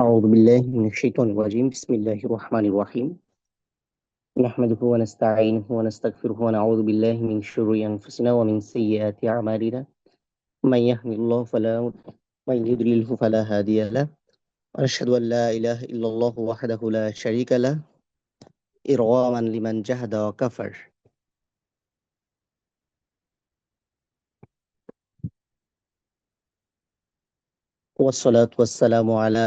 أعوذ بالله من الشيطان الرجيم بسم الله الرحمن الرحيم نحمده ونستعينه ونستغفره ونعوذ بالله من شرور أنفسنا ومن سيئات أعمالنا من يهد الله فلا مضل من يضلله فلا هادي له ونشهد أن لا إله إلا الله وحده لا شريك له إرغاما لمن جهد وكفر والصلاة والسلام على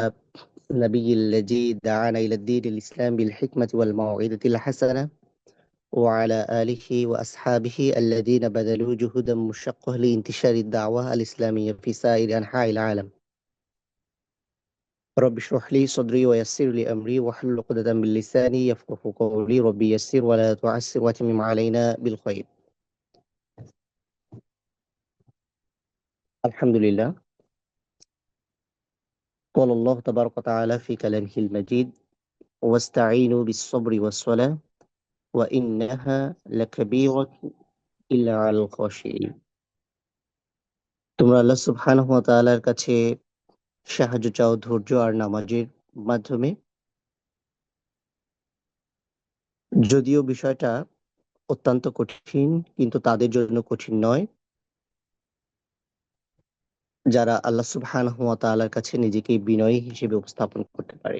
النبي الذي دعانا إلى الدين الإسلام بالحكمة والموعظة الحسنة وعلى آله وأصحابه الذين بذلوا جهدا مشقة لانتشار الدعوة الإسلامية في سائر أنحاء العالم. رب اشرح لي صدري ويسر لي أمري واحلل عقدة من لساني يفقهوا قولي ربي يسر ولا تعسر واتمم علينا بالخير. الحمد لله. قال الله تبارك وتعالى في كلامه المجيد واستعينوا بالصبر والصلاة وإنها لكبيرة إلا على الخاشعين. তোমরা আল্লাহ সুবহানাহু ওয়া তাআলার কাছে সাহায্য চাও ধৈর্য আর নামাজের মাধ্যমে। যদিও বিষয়টা অত্যন্ত কঠিন, কিন্তু তাদের জন্য কঠিন নয় যারা আল্লাহ সুবহানাহু ওয়া তাআলার কাছে নিজেকে বিনয়ী হিসেবে উপস্থাপন করতে পারে।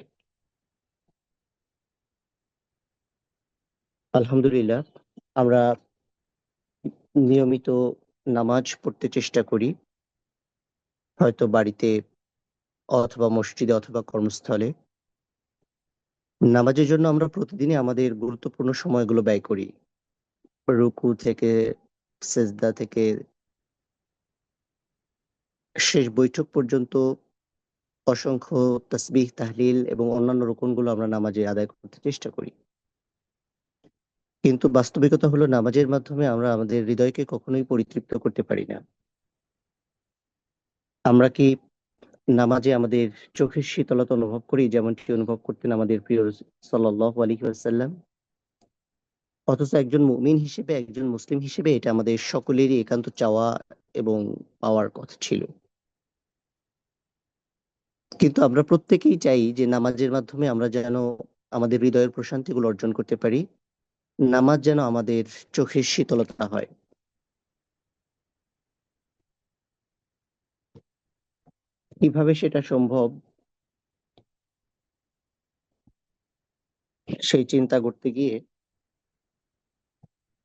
আলহামদুলিল্লাহ, আমরা নিয়মিত নামাজ পড়তে চেষ্টা করি, হয়তো বাড়িতে অথবা মসজিদে অথবা কর্মস্থলে। নামাজের জন্য আমরা প্রতিদিনই আমাদের গুরুত্বপূর্ণ সময়গুলো ব্যয় করি। রুকু থেকে সেজদা থেকে শেষ বৈঠক পর্যন্ত অসংখ্য তাসবিহ, তাহলিল এবং অন্যান্য রুকুনগুলো আমরা নামাজে আদায় করতে চেষ্টা করি। কিন্তু বাস্তবিকতা হলো নামাজের মাধ্যমে আমরা আমাদের হৃদয়কে কখনোই পরিতৃপ্ত করতে পারি না। আমরা কি নামাজে আমাদের চোখের শীতলতা অনুভব করি যেমনটি অনুভব করতেন আমাদের প্রিয় রাসূল সাল্লাল্লাহু আলাইহি ওয়াসাল্লাম? অথচ একজন মুমিন হিসেবে, একজন মুসলিম হিসেবে এটা আমাদের সকলেরই একান্ত চাওয়া এবং পাওয়ার কথা ছিল। কিন্তু আমরা প্রত্যেকেই চাই যে নামাজের মাধ্যমে আমরা যেন আমাদের হৃদয়ের প্রশান্তিগুলো অর্জন করতে পারি। নামাজ যেন আমাদের চোখের শীতলতা হয়। কিভাবে সেটা সম্ভব সেই চিন্তা করতে গিয়ে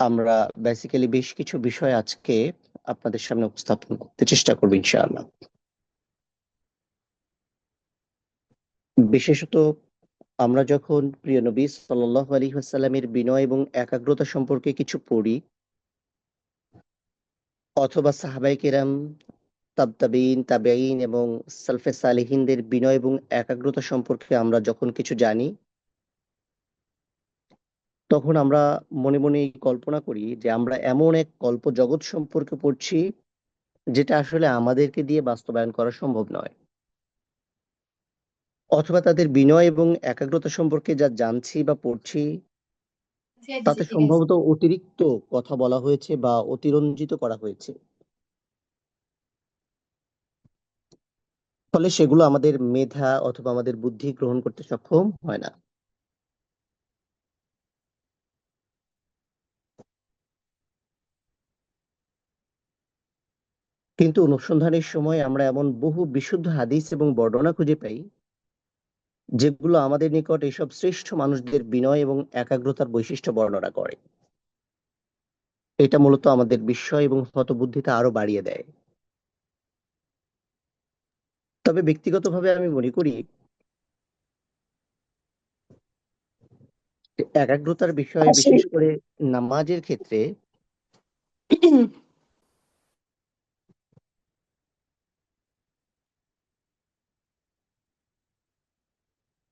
আমরা বেসিক্যালি বেশ কিছু বিষয় আজকে আপনাদের সামনে উপস্থাপন করতে চেষ্টা করবো ইনশাআল্লাহ। বিশেষত আমরা যখন প্রিয় নবী সাল্লাল্লাহু আলাইহি ওয়াসাল্লামের বিনয় এবং একাগ্রতা সম্পর্কে কিছু পড়ি, অথবা সাহাবায়ে কেরাম, তাবতাবীন, তাবেঈন এবং সালফে সালেহিনদের বিনয় এবং একাগ্রতা সম্পর্কে আমরা যখন কিছু জানি, তখন আমরা মনে মনে কল্পনা করি যে আমরা এমন এক কল্পজগৎ সম্পর্কে পড়ছি যেটা আসলে আমাদেরকে দিয়ে বাস্তবায়ন করা সম্ভব নয়। অথবা তাদের বিনয় এবং একাগ্রতা সম্পর্কে যা জানছি বা পড়ছি তাতে সম্ভবত অতিরিক্ত কথা বলা হয়েছে বা অতিরঞ্জিত করা হয়েছে। ফলে সেগুলো আমাদের মেধা অথবা আমাদের বুদ্ধি গ্রহণ করতে সক্ষম হয় না। কিন্তু অনুসন্ধানের সময় আমরা এমন বহু বিশুদ্ধ হাদিস এবং বর্ণনা খুঁজে পাই যেগুলো আমাদের নিকট এসব শ্রেষ্ঠ মানুষদের বিনয় এবং একাগ্রতার বৈশিষ্ট্য বর্ণনা করে। এটা মূলত আমাদের বিস্ময় এবং হতবুদ্ধিতা আরো বাড়িয়ে দেয়। তবে ব্যক্তিগতভাবে আমি মনে করি যে একাগ্রতার বিষয়ে, বিশেষ করে নামাজের ক্ষেত্রে,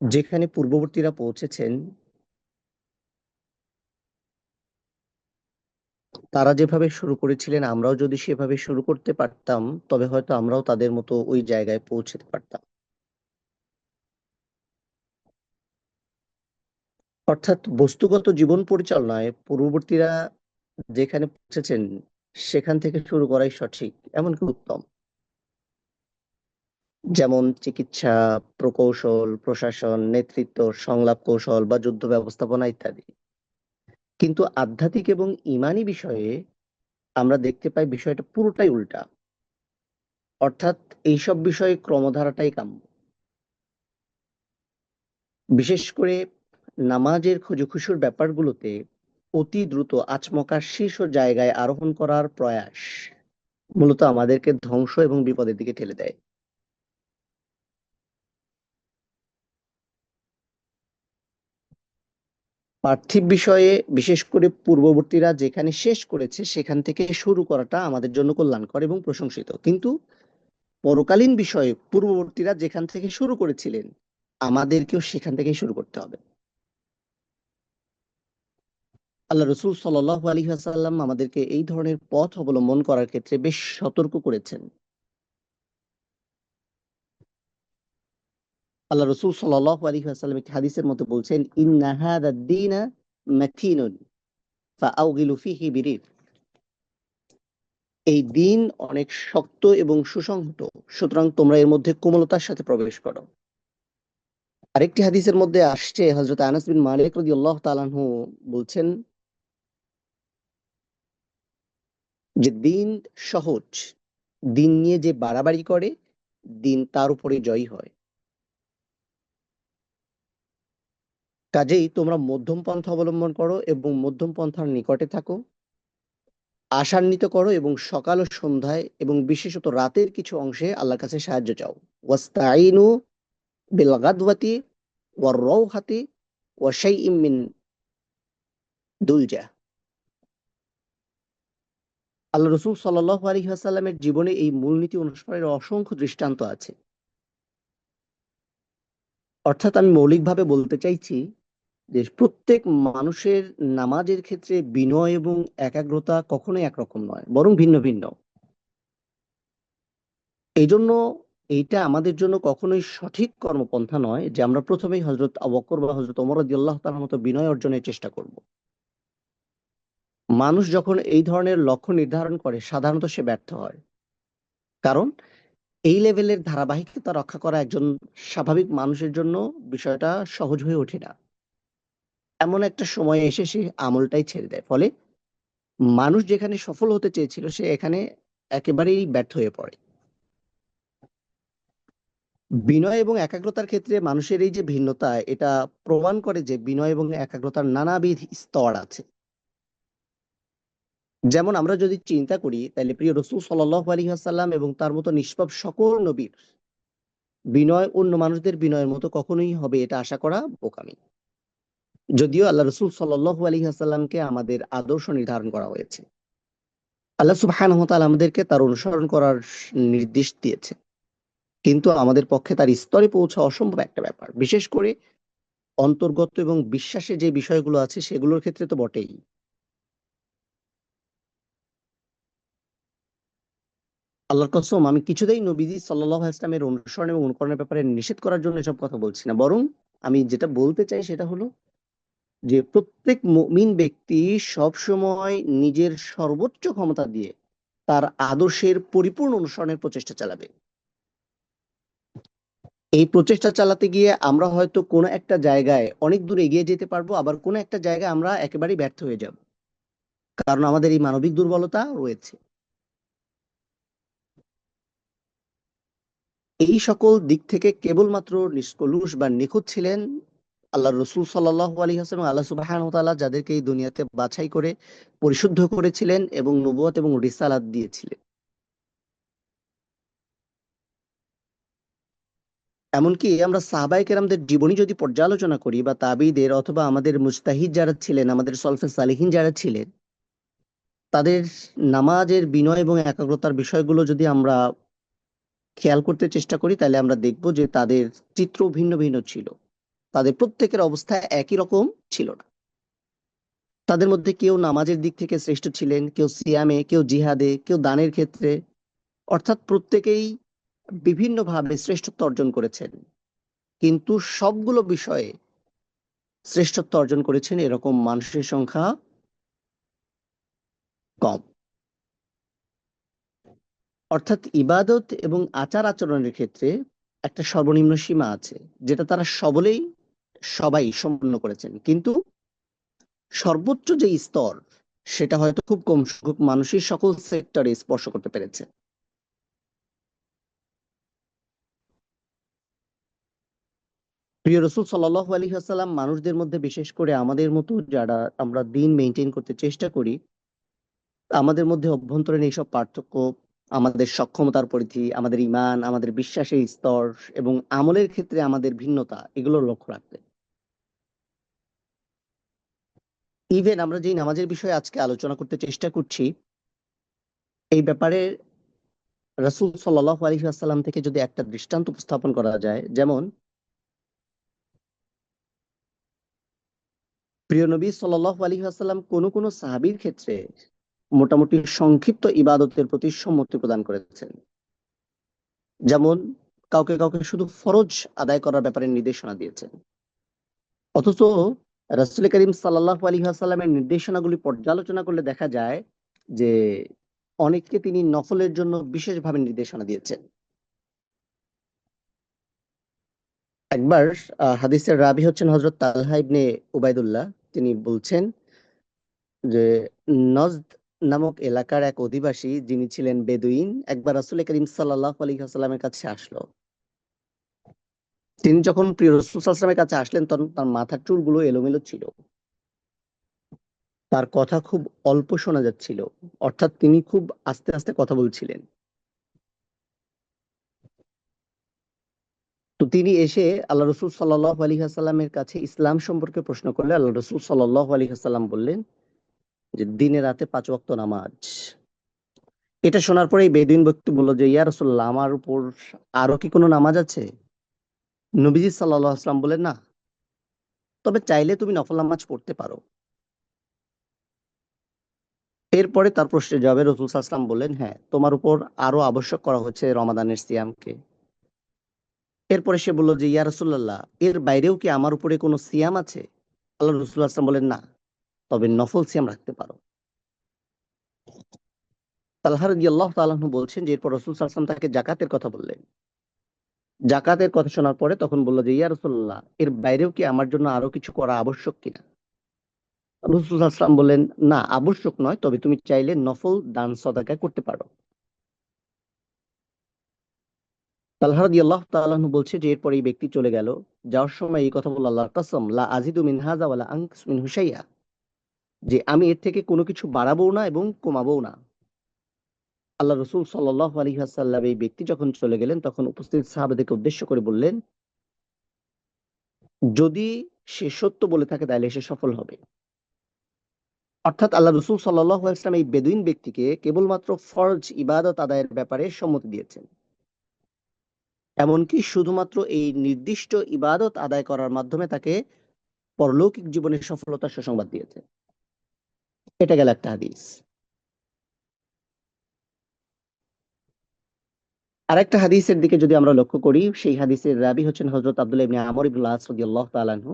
যেখানে পূর্ববর্তীরা পৌঁছেছেন তারা যেভাবে শুরু করেছিলেন আমরাও যদি সেভাবে শুরু করতে পারতাম তবে হয়তো আমরাও তাদের মতো ওই জায়গায় পৌঁছতে পারতাম। অর্থাৎ বস্তুগত জীবন পরিচালনায় পূর্ববর্তীরা যেখানে পৌঁছেছেন সেখান থেকে শুরু করাই সঠিক, এমনকি উত্তম। যেমন চিকিৎসা, প্রকৌশল, প্রশাসন, নেতৃত্ব, সংলাপ কৌশল বা যুদ্ধ ব্যবস্থাপনা ইত্যাদি। কিন্তু আধ্যাত্মিক এবং ইমানি বিষয়ে আমরা দেখতে পাই বিষয়টা পুরোটাই উল্টা। অর্থাৎ এইসব বিষয়ে ক্রমধারাটাই কাম্য। বিশেষ করে নামাজের খুশুর ব্যাপারগুলোতে অতি দ্রুত আচমকা শীর্ষ জায়গায় আরোহণ করার প্রয়াস মূলত আমাদেরকে ধ্বংস এবং বিপদের দিকে ঠেলে দেয়। পার্থিব বিষয়ে বিশেষ করে পূর্ববর্তীরা যেখানে শেষ করেছে সেখান থেকে শুরু করাটা আমাদের জন্য কল্যাণকর এবং প্রশংসিত, কিন্তু পরকালীন বিষয়ে পূর্ববর্তীরা যেখান থেকে শুরু করেছিলেন আমাদেরকেও সেখান থেকেই শুরু করতে হবে। আল্লাহ রসুল সাল্লাল্লাহু আলাইহি ওয়াসাল্লাম আমাদেরকে এই ধরনের পথ অবলম্বন করার ক্ষেত্রে বেশ সতর্ক করেছেন। আল্লাহ রসুল সাল্লাল্লাহু আলাইহি ওয়াসাল্লাম একটি হাদিসের মধ্যে বলছেন, ইন্না হাদা দ্বীনা মাতিনুন ফাআউগিলু ফিহি বিরির। এই দিন অনেক শক্ত এবং সুসংহত, সুতরাং তোমরা এর মধ্যে কোমলতার সাথে প্রবেশ করো। আরেকটি হাদিসের মধ্যে আসছে, হযরত আনাস বিন মালিক রাদিয়াল্লাহু তাআলা আনহু বলছেন যে দিন সহজ, দিন নিয়ে যে বাড়াবাড়ি করে দিন তার উপরে জয়ী হয়। কাজেই তোমরা মধ্যম পন্থা অবলম্বন করো এবং মধ্যম পন্থার নিকটে থাকো, আশান্বিত করো এবং সকাল ও সন্ধ্যায় এবং বিশেষত রাতের কিছু অংশে আল্লাহর কাছে সাহায্য চাও। ওয়াস্তাইনু বিল গাদওয়াতি ওয়ার রাওহাতি ওয়া শাইইম মিন দুলজা। আল্লাহ রসুল সাল্লাল্লাহু আলাইহি ওয়াসাল্লামের জীবনে এই মূলনীতি অনুসরণের অসংখ্য দৃষ্টান্ত আছে। অর্থাৎ আমি মৌলিকভাবে বলতে চাইছি যে প্রত্যেক মানুষের নামাজের ক্ষেত্রে বিনয় এবং একাগ্রতা কখনোই একরকম নয়, বরং ভিন্ন ভিন্ন। এই জন্য এইটা আমাদের জন্য কখনোই সঠিক কর্মপন্থা নয় যে আমরা প্রথমেই হযরত আবু বকর বা হযরত ওমর রাদিয়াল্লাহু তাআলার মতো বিনয় অর্জনের চেষ্টা করব। মানুষ যখন এই ধরনের লক্ষ্য নির্ধারণ করে সাধারণত সে ব্যর্থ হয়। কারণ এই লেভেলের ধারাবাহিকতা রক্ষা করা একজন স্বাভাবিক মানুষের জন্য বিষয়টা সহজ হয়ে ওঠে না। এমন একটা সময় এসে সে আমলটাই ছেড়ে দেয়। ফলে মানুষ যেখানে সফল হতে চেয়েছিল সে এখানে একেবারেই ব্যর্থ হয়ে পড়ে। বিনয় এবং একাগ্রতার ক্ষেত্রে মানুষের এই যে ভিন্নতা, এটা প্রমাণ করে যে বিনয় এবং একাগ্রতার নানাবিধ স্তর আছে। যেমন আমরা যদি চিন্তা করি তাহলে প্রিয় রাসূল সাল্লাল্লাহু আলাইহি ওয়াসাল্লাম এবং তার মতো নিষ্পাপ সকল নবীর বিনয় অন্য মানুষদের বিনয়ের মতো কখনোই হবে এটা আশা করা বোকামি। যদিও আল্লাহ রসুল সাল্লাল্লাহু আলাইহি ওয়াসাল্লামকে আমাদের আদর্শ নির্ধারণ করা হয়েছে, আল্লাহ সুবহানাহু ওয়া তাআলা আমাদেরকে তার অনুসরণ করার নির্দেশ দিয়েছে, কিন্তু আমাদের পক্ষে তার স্তরে পৌঁছা অসম্ভব একটা ব্যাপার। বিশেষ করে অন্তর্গত এবং বিশ্বাসে যে বিষয়গুলো আছে সেগুলোর ক্ষেত্রে তো বটেই। আল্লাহর কসম, আমি কিছুতেই নবীজি সাল্লাল্লাহু আলাইহি ওয়াসাল্লামের অনুসরণ এবং অনুকরণের ব্যাপারে নিষেধ করার জন্য এসব কথা বলছি না, বরং আমি যেটা বলতে চাই সেটা হলো যে প্রত্যেক মুমিন ব্যক্তি সবসময় নিজের সর্বোচ্চ ক্ষমতা দিয়ে তার আদর্শের পরিপূর্ণ অনুসরণের প্রচেষ্টা চালাবে। এই প্রচেষ্টা চালাতে গিয়ে আমরা হয়তো কোনো একটা জায়গায় অনেক দূর এগিয়ে যেতে পারবো, আবার কোনো একটা জায়গায় আমরা একেবারেই ব্যর্থ হয়ে যাব, কারণ আমাদের এই মানবিক দুর্বলতা রয়েছে। এই সকল দিক থেকে কেবলমাত্র নিষ্কলুষ বা নিখুঁত ছিলেন আল্লাহ রসুল সাল্লাল্লাহু আলাইহি ওয়াসাল্লাম। আল্লাহ সুবহানাহু ওয়া তাআলা যাদেরকে এই দুনিয়াতে বাছাই করে পরিশুদ্ধ করেছিলেন এবং নবুয়ত এবং রিসালাত দিয়েছিলেন। এমনকি আমরা সাহাবায়ে কেরামদের জীবনী যদি পর্যালোচনা করি বা তাবিঈদের অথবা আমাদের মুজতাহিদ যারা ছিলেন, আমাদের সলফে সালেহিন যারা ছিলেন, তাদের নামাজের বিনয় এবং একাগ্রতার বিষয়গুলো যদি আমরা খেয়াল করতে চেষ্টা করি তাহলে আমরা দেখব যে তাদের চিত্র ভিন্ন ভিন্ন ছিল। তাদের প্রত্যেকের অবস্থা একই রকম ছিল না। তাদের মধ্যে কেউ নামাজের দিক থেকে শ্রেষ্ঠ ছিলেন, কেউ সিয়ামে, কেউ জিহাদে, কেউ দানের ক্ষেত্রে। অর্থাৎ প্রত্যেকেই বিভিন্নভাবে শ্রেষ্ঠত্ব অর্জন করেছেন, কিন্তু সবগুলো বিষয়ে শ্রেষ্ঠত্ব অর্জন করেছেন এরকম মানুষের সংখ্যা কম। অর্থাৎ ইবাদত এবং আচার আচরণের ক্ষেত্রে একটা সর্বনিম্ন সীমা আছে, যেটা তারা সবাই সম্পন্ন করেছেন, কিন্তু সর্বোচ্চ যে স্তর, সেটা হয়তো খুব কম সংখ্যক মানুষই সকল সেক্টরে স্পর্শ করতে পেরেছে। প্রিয় রসুল সাল্লাল্লাহু আলাইহি ওয়াসাল্লাম মানুষদের মধ্যে, বিশেষ করে আমাদের মতো যারা আমরা দিন মেনটেন করতে চেষ্টা করি, আমাদের মধ্যে অভ্যন্তরীণ এইসব পার্থক্য, আমাদের সক্ষমতার পরিধি, আমাদের ঈমান, আমাদের বিশ্বাসের স্তর এবং আমলের ক্ষেত্রে আমাদের ভিন্নতা, এগুলো লক্ষ্য রাখতেন। ইভেন আমরা যেই নামাজের বিষয়ে আজকে আলোচনা করতে চেষ্টা করছি, এই ব্যাপারে রাসূল সাল্লাল্লাহু আলাইহি ওয়াসাল্লাম থেকে যদি একটা দৃষ্টান্ত উপস্থাপন করা যায়, যেমন প্রিয় নবী সাল্লাল্লাহু আলাইহি ওয়াসাল্লাম কোন কোন সাহাবীর ক্ষেত্রে মোটামুটি সংক্ষিপ্ত ইবাদতের প্রতি সম্মতি প্রদান করেছেন। যেমন কাউকে কাউকে শুধু ফরজ আদায় করার ব্যাপারে নির্দেশনা দিয়েছেন। অথচ রাসূল করিম সাল্লাল্লাহু আলাইহি ওয়াসাল্লামের নির্দেশনাগুলি পর্যালোচনা করলে দেখা যায় যে অনেককে তিনি নফলের জন্য বিশেষভাবে নির্দেশনা দিয়েছেন। একবার হাদিসের রাবী হচ্ছেন হযরত তালহা ইবনে উবাইদুল্লাহ। তিনি বলছেন যে নজদ নামক এলাকার এক অধিবাসী, যিনি ছিলেন বেদুইন, একবার রাসূল করিম সাল্লাল্লাহু আলাইহি ওয়াসাল্লামের কাছে আসলো। তিনি যখন প্রিয় রাসূল সাল্লাল্লাহু আলাইহি ওয়াসাল্লামের কাছে আসলেন, তখন তার মাথার চুলগুলো এলোমেলো ছিল। তার কথা খুব অল্প শোনা যাচ্ছিল, অর্থাৎ তিনি খুব আস্তে আস্তে কথা বলছিলেন। তো তিনি এসে আল্লাহ রসুল সাল্লাল্লাহু আলাইহি ওয়াসাল্লামের কাছে ইসলাম সম্পর্কে প্রশ্ন করলে আল্লাহ রসুল সাল্লাল্লাহু আলাইহি ওয়াসাল্লাম বললেন যে দিনে রাতে ৫ ওয়াক্ত নামাজ। এটা শোনার পরে এই বেদুইন ব্যক্তি বলল যে ইয়া রাসূলুল্লাহ, আমার উপর আরো কি কোনো নামাজ আছে? নবীজি সাল্লাল্লাহু আলাইহি ওয়াসাল্লাম বললেন, না, তবে চাইলে তুমি নফল নামাজ পড়তে পারো। এরপরে তার প্রশ্নের জবাবে রাসূল সাল্লাল্লাহু আলাইহি ওয়াসাল্লাম বললেন, হ্যাঁ, তোমার উপর আরো আবশ্যক করা হচ্ছে রমাদানের সিয়ামকে। এরপরে সে বলল যে ইয়া রাসূলুল্লাহ, এর বাইরেও কি আমার উপরে কোনো সিয়াম আছে? আল্লাহ রাসূল সাল্লাল্লাহু আলাইহি ওয়াসাল্লাম বললেন, না, তবে নফল সিয়াম রাখতে পারো। তালহা রাদিয়াল্লাহু তাআলা আনহু বলছেন যে এরপর রাসূল সাল্লাল্লাহু আলাইহি ওয়াসাল্লাম তাকে যাকাতের কথা বললেন। যাকাতের কথা শোনার পরে তখন বলল যে ইয়া রাসূলুল্লাহ, এর বাইরেও কি আমার জন্য আরো কিছু করা আবশ্যক কিনা? রাসূল সাল্লাল্লাহু আলাইহি ওয়াসাল্লাম বললেন, না, আবশ্যক নয়, তবে তুমি চাইলে নফল দান সদকা করতে পারো। তালহা রাদিয়াল্লাহু তাআলা আনহু বলছে যে এরপর এই ব্যক্তি চলে গেল। যাওয়ার সময় এই কথা বলল, আল্লাহর কসম, লা আজিদু মিন হাযা ওয়া লা আনকুস মিনহু শাইআ, যে আমি এর থেকে কোনো কিছু বাড়াবো না এবং কমাবো না। আল্লাহ রাসূল সাল্লাল্লাহু আলাইহি ওয়াসাল্লাম এই ব্যক্তি যখন চলে গেলেন, তখন উপস্থিত সাহাবাদেরকে উদ্দেশ্য করে বললেন, যদি সে সত্য বলে থাকে তাহলে সে সফল হবে। অর্থাৎ আল্লাহ রসুল সাল্লাল্লাহু আলাইহি ওয়াসাল্লাম এই বেদুইন ব্যক্তিকে কেবলমাত্র ফরজ ইবাদত আদায়ের ব্যাপারে সম্মতি দিয়েছেন, এমনকি শুধুমাত্র এই নির্দিষ্ট ইবাদত আদায় করার মাধ্যমে তাকে পরলৌকিক জীবনের সফলতার সুসংবাদ দিয়েছে। এটা গেল একটা হাদিস। আরেকটা হাদিসের দিকে যদি আমরা লক্ষ্য করি, সেই হাদিসের রাবী হচ্ছেন হযরত আব্দুল্লাহ ইবনে আমর ইবনুল আস রাদিয়াল্লাহু তাআলা আনহু।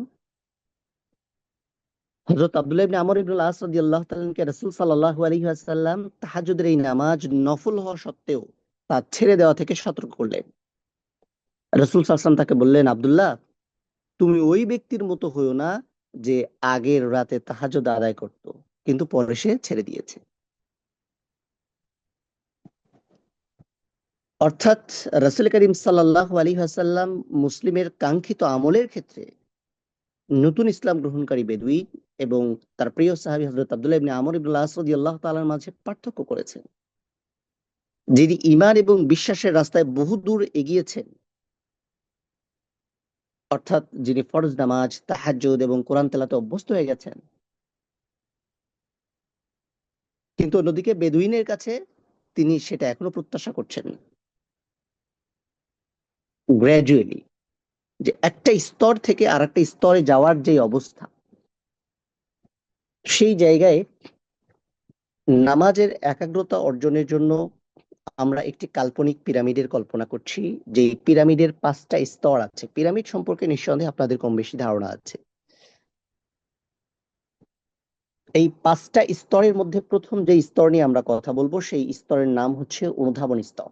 হযরত আব্দুল্লাহ ইবনে আমর ইবনুল আস রাদিয়াল্লাহু তাআলা আনহুকে রাসূল সাল্লাল্লাহু আলাইহি ওয়াসাল্লাম তাহাজ্জুদের এই নামাজ নফল হওয়া সত্ত্বেও তা ছেড়ে দেওয়া থেকে সতর্ক করলেন। রাসূল সাল্লাল্লাহু আলাইহি ওয়াসাল্লাম তাকে বললেন, আব্দুল্লাহ, তুমি ওই ব্যক্তির মতো হইও না যে আগের রাতে তাহাজ্জুদ আদায় করত, কিন্তু পরে সে ছেড়ে দিয়েছে। অর্থাৎ রাসূল করিম সাল্লাল্লাহু আলাইহি ওয়াসাল্লাম মুসলিমের কাঙ্ক্ষিত আমলের ক্ষেত্রে নতুন ইসলাম গ্রহণকারী বেদুইন এবং তার প্রিয় সাহাবী হযরত আব্দুল্লাহ ইবনে আমর ইবনুল আস রাদিয়াল্লাহু তাআলার মাঝে পার্থক্য করেছেন। যিনি ঈমান এবং বিশ্বাসের রাস্তায় বহু দূর এগিয়েছেন, অর্থাৎ যিনি ফরজ নামাজ, তাহাজ্জুদ এবং কোরআন তেলাওয়াতে অভ্যস্ত হয়ে গেছেন, কিন্তু অন্যদিকে বেদুইনের কাছে তিনি সেটা এখনো প্রত্যাশা করছেন গ্র্যাজুয়ালি, যে একটা স্তর থেকে আরেকটা স্তরে যাওয়ার যে অবস্থা, সেই জায়গায় নামাজের একাগ্রতা অর্জনের জন্য আমরা একটি কাল্পনিক পিরামিডের কল্পনা করছি। যে পিরামিডের 5টা স্তর আছে। পিরামিড সম্পর্কে নিঃসন্দেহে আপনাদের কম বেশি ধারণা আছে। এই 5টা স্তরের মধ্যে প্রথম যে স্তর নিয়ে আমরা কথা বলবো, সেই স্তরের নাম হচ্ছে অনুধাবন স্তর।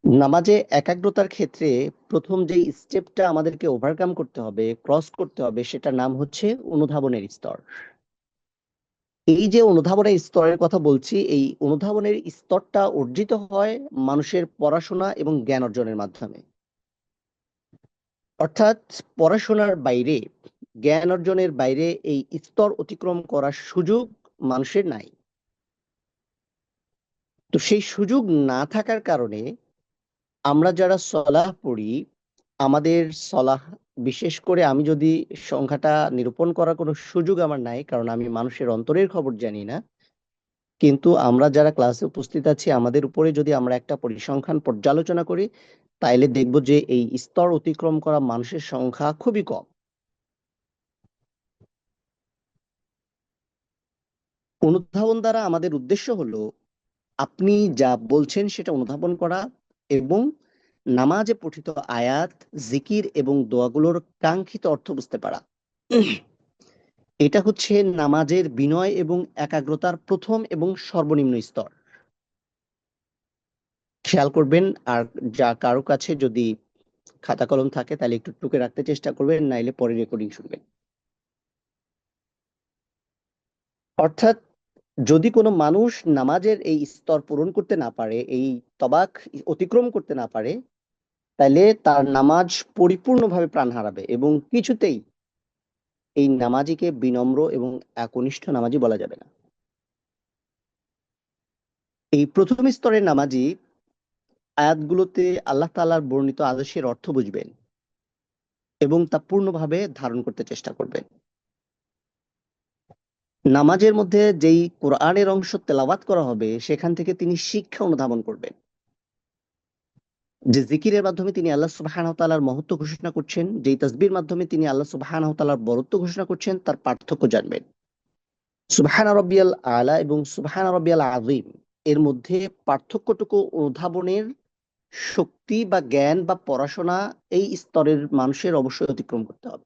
নামাজে একাগ্রতার ক্ষেত্রে প্রথম যে স্টেপটা আমাদেরকে ওভারকাম করতে হবে, ক্রস করতে হবে, সেটার নাম হচ্ছে অনুধাবনের স্তর। এই যে অনুধাবনের স্তরের কথা বলছি, এই অনুধাবনের স্তরটা অর্জিত হয় মানুষের পড়াশোনা এবং জ্ঞান অর্জনের মাধ্যমে। অর্থাৎ পড়াশোনার বাইরে, জ্ঞান অর্জনের বাইরে এই স্তর অতিক্রম করার সুযোগ মানুষের নাই। তো সেই সুযোগ না থাকার কারণে আমরা যারা সলাহ পড়ি, আমাদের সলাহ, বিশেষ করে আমি যদি সংখ্যাটা নিরূপণ করার কোনো সুযোগ আমার নাই, কারণ আমি মানুষের অন্তরের খবর জানি না, কিন্তু আমরা যারা ক্লাসে উপস্থিত আছি আমাদের উপরে যদি আমরা একটা পরিসংখ্যান পর্যালোচনা করি, তাইলে দেখব যে এই স্তর অতিক্রম করা মানুষের সংখ্যা খুবই কম। অনুধাবন দ্বারা আমাদের উদ্দেশ্য হলো আপনি যা বলছেন সেটা অনুধাবন করা এবং নামাজে পঠিত আয়াত, জিকির এবং দোয়াগুলোর কাঙ্ক্ষিত অর্থ বুঝতে পারা। এটা হচ্ছে নামাজের বিনয় এবং একাগ্রতার প্রথম এবং সর্বনিম্ন স্তর। খেয়াল করবেন, আর যা কারো কাছে যদি খাতা কলম থাকে তাহলে একটু টুকে রাখতে চেষ্টা করবেন, নাইলে পরে রেকর্ডিং শুনবেন। অর্থাৎ যদি কোনো মানুষ নামাজের এই স্তর পূরণ করতে না পারে, এই তবাক অতিক্রম করতে না পারে, তাহলে তার নামাজ পরিপূর্ণভাবে প্রাণ হারাবে এবং কিছুতেই এই নামাজিকে বিনম্র এবং একনিষ্ঠ নামাজি বলা যাবে না। এই প্রথম স্তরের নামাজি আয়াতগুলোতে আল্লাহ তাআলার বর্ণিত আদেশের অর্থ বুঝবেন এবং তা পূর্ণভাবে ধারণ করতে চেষ্টা করবেন। নামাজের মধ্যে যেই কোরআনের অংশ তেলাওয়াত করা হবে সেখান থেকে তিনি শিক্ষা অনুধাবন করবেন। যে জিকিরের মাধ্যমে তিনি আল্লাহ সুবহানাহু ওয়া তাআলার মহত্ব ঘোষণা করছেন, যেই তাসবির মাধ্যমে তিনি আল্লাহ সুবহানাহু ওয়া তাআলার বরত্ব ঘোষণা করছেন, তার পার্থক্য জানবেন। সুবহানা রাব্বিয়াল আলা এবং সুবহানা রাব্বিয়াল আযীম এর মধ্যে পার্থক্যটুকু অনুধাবনের শক্তি বা জ্ঞান বা পড়াশোনা এই স্তরের মানুষের অবশ্যই অতিক্রম করতে হবে।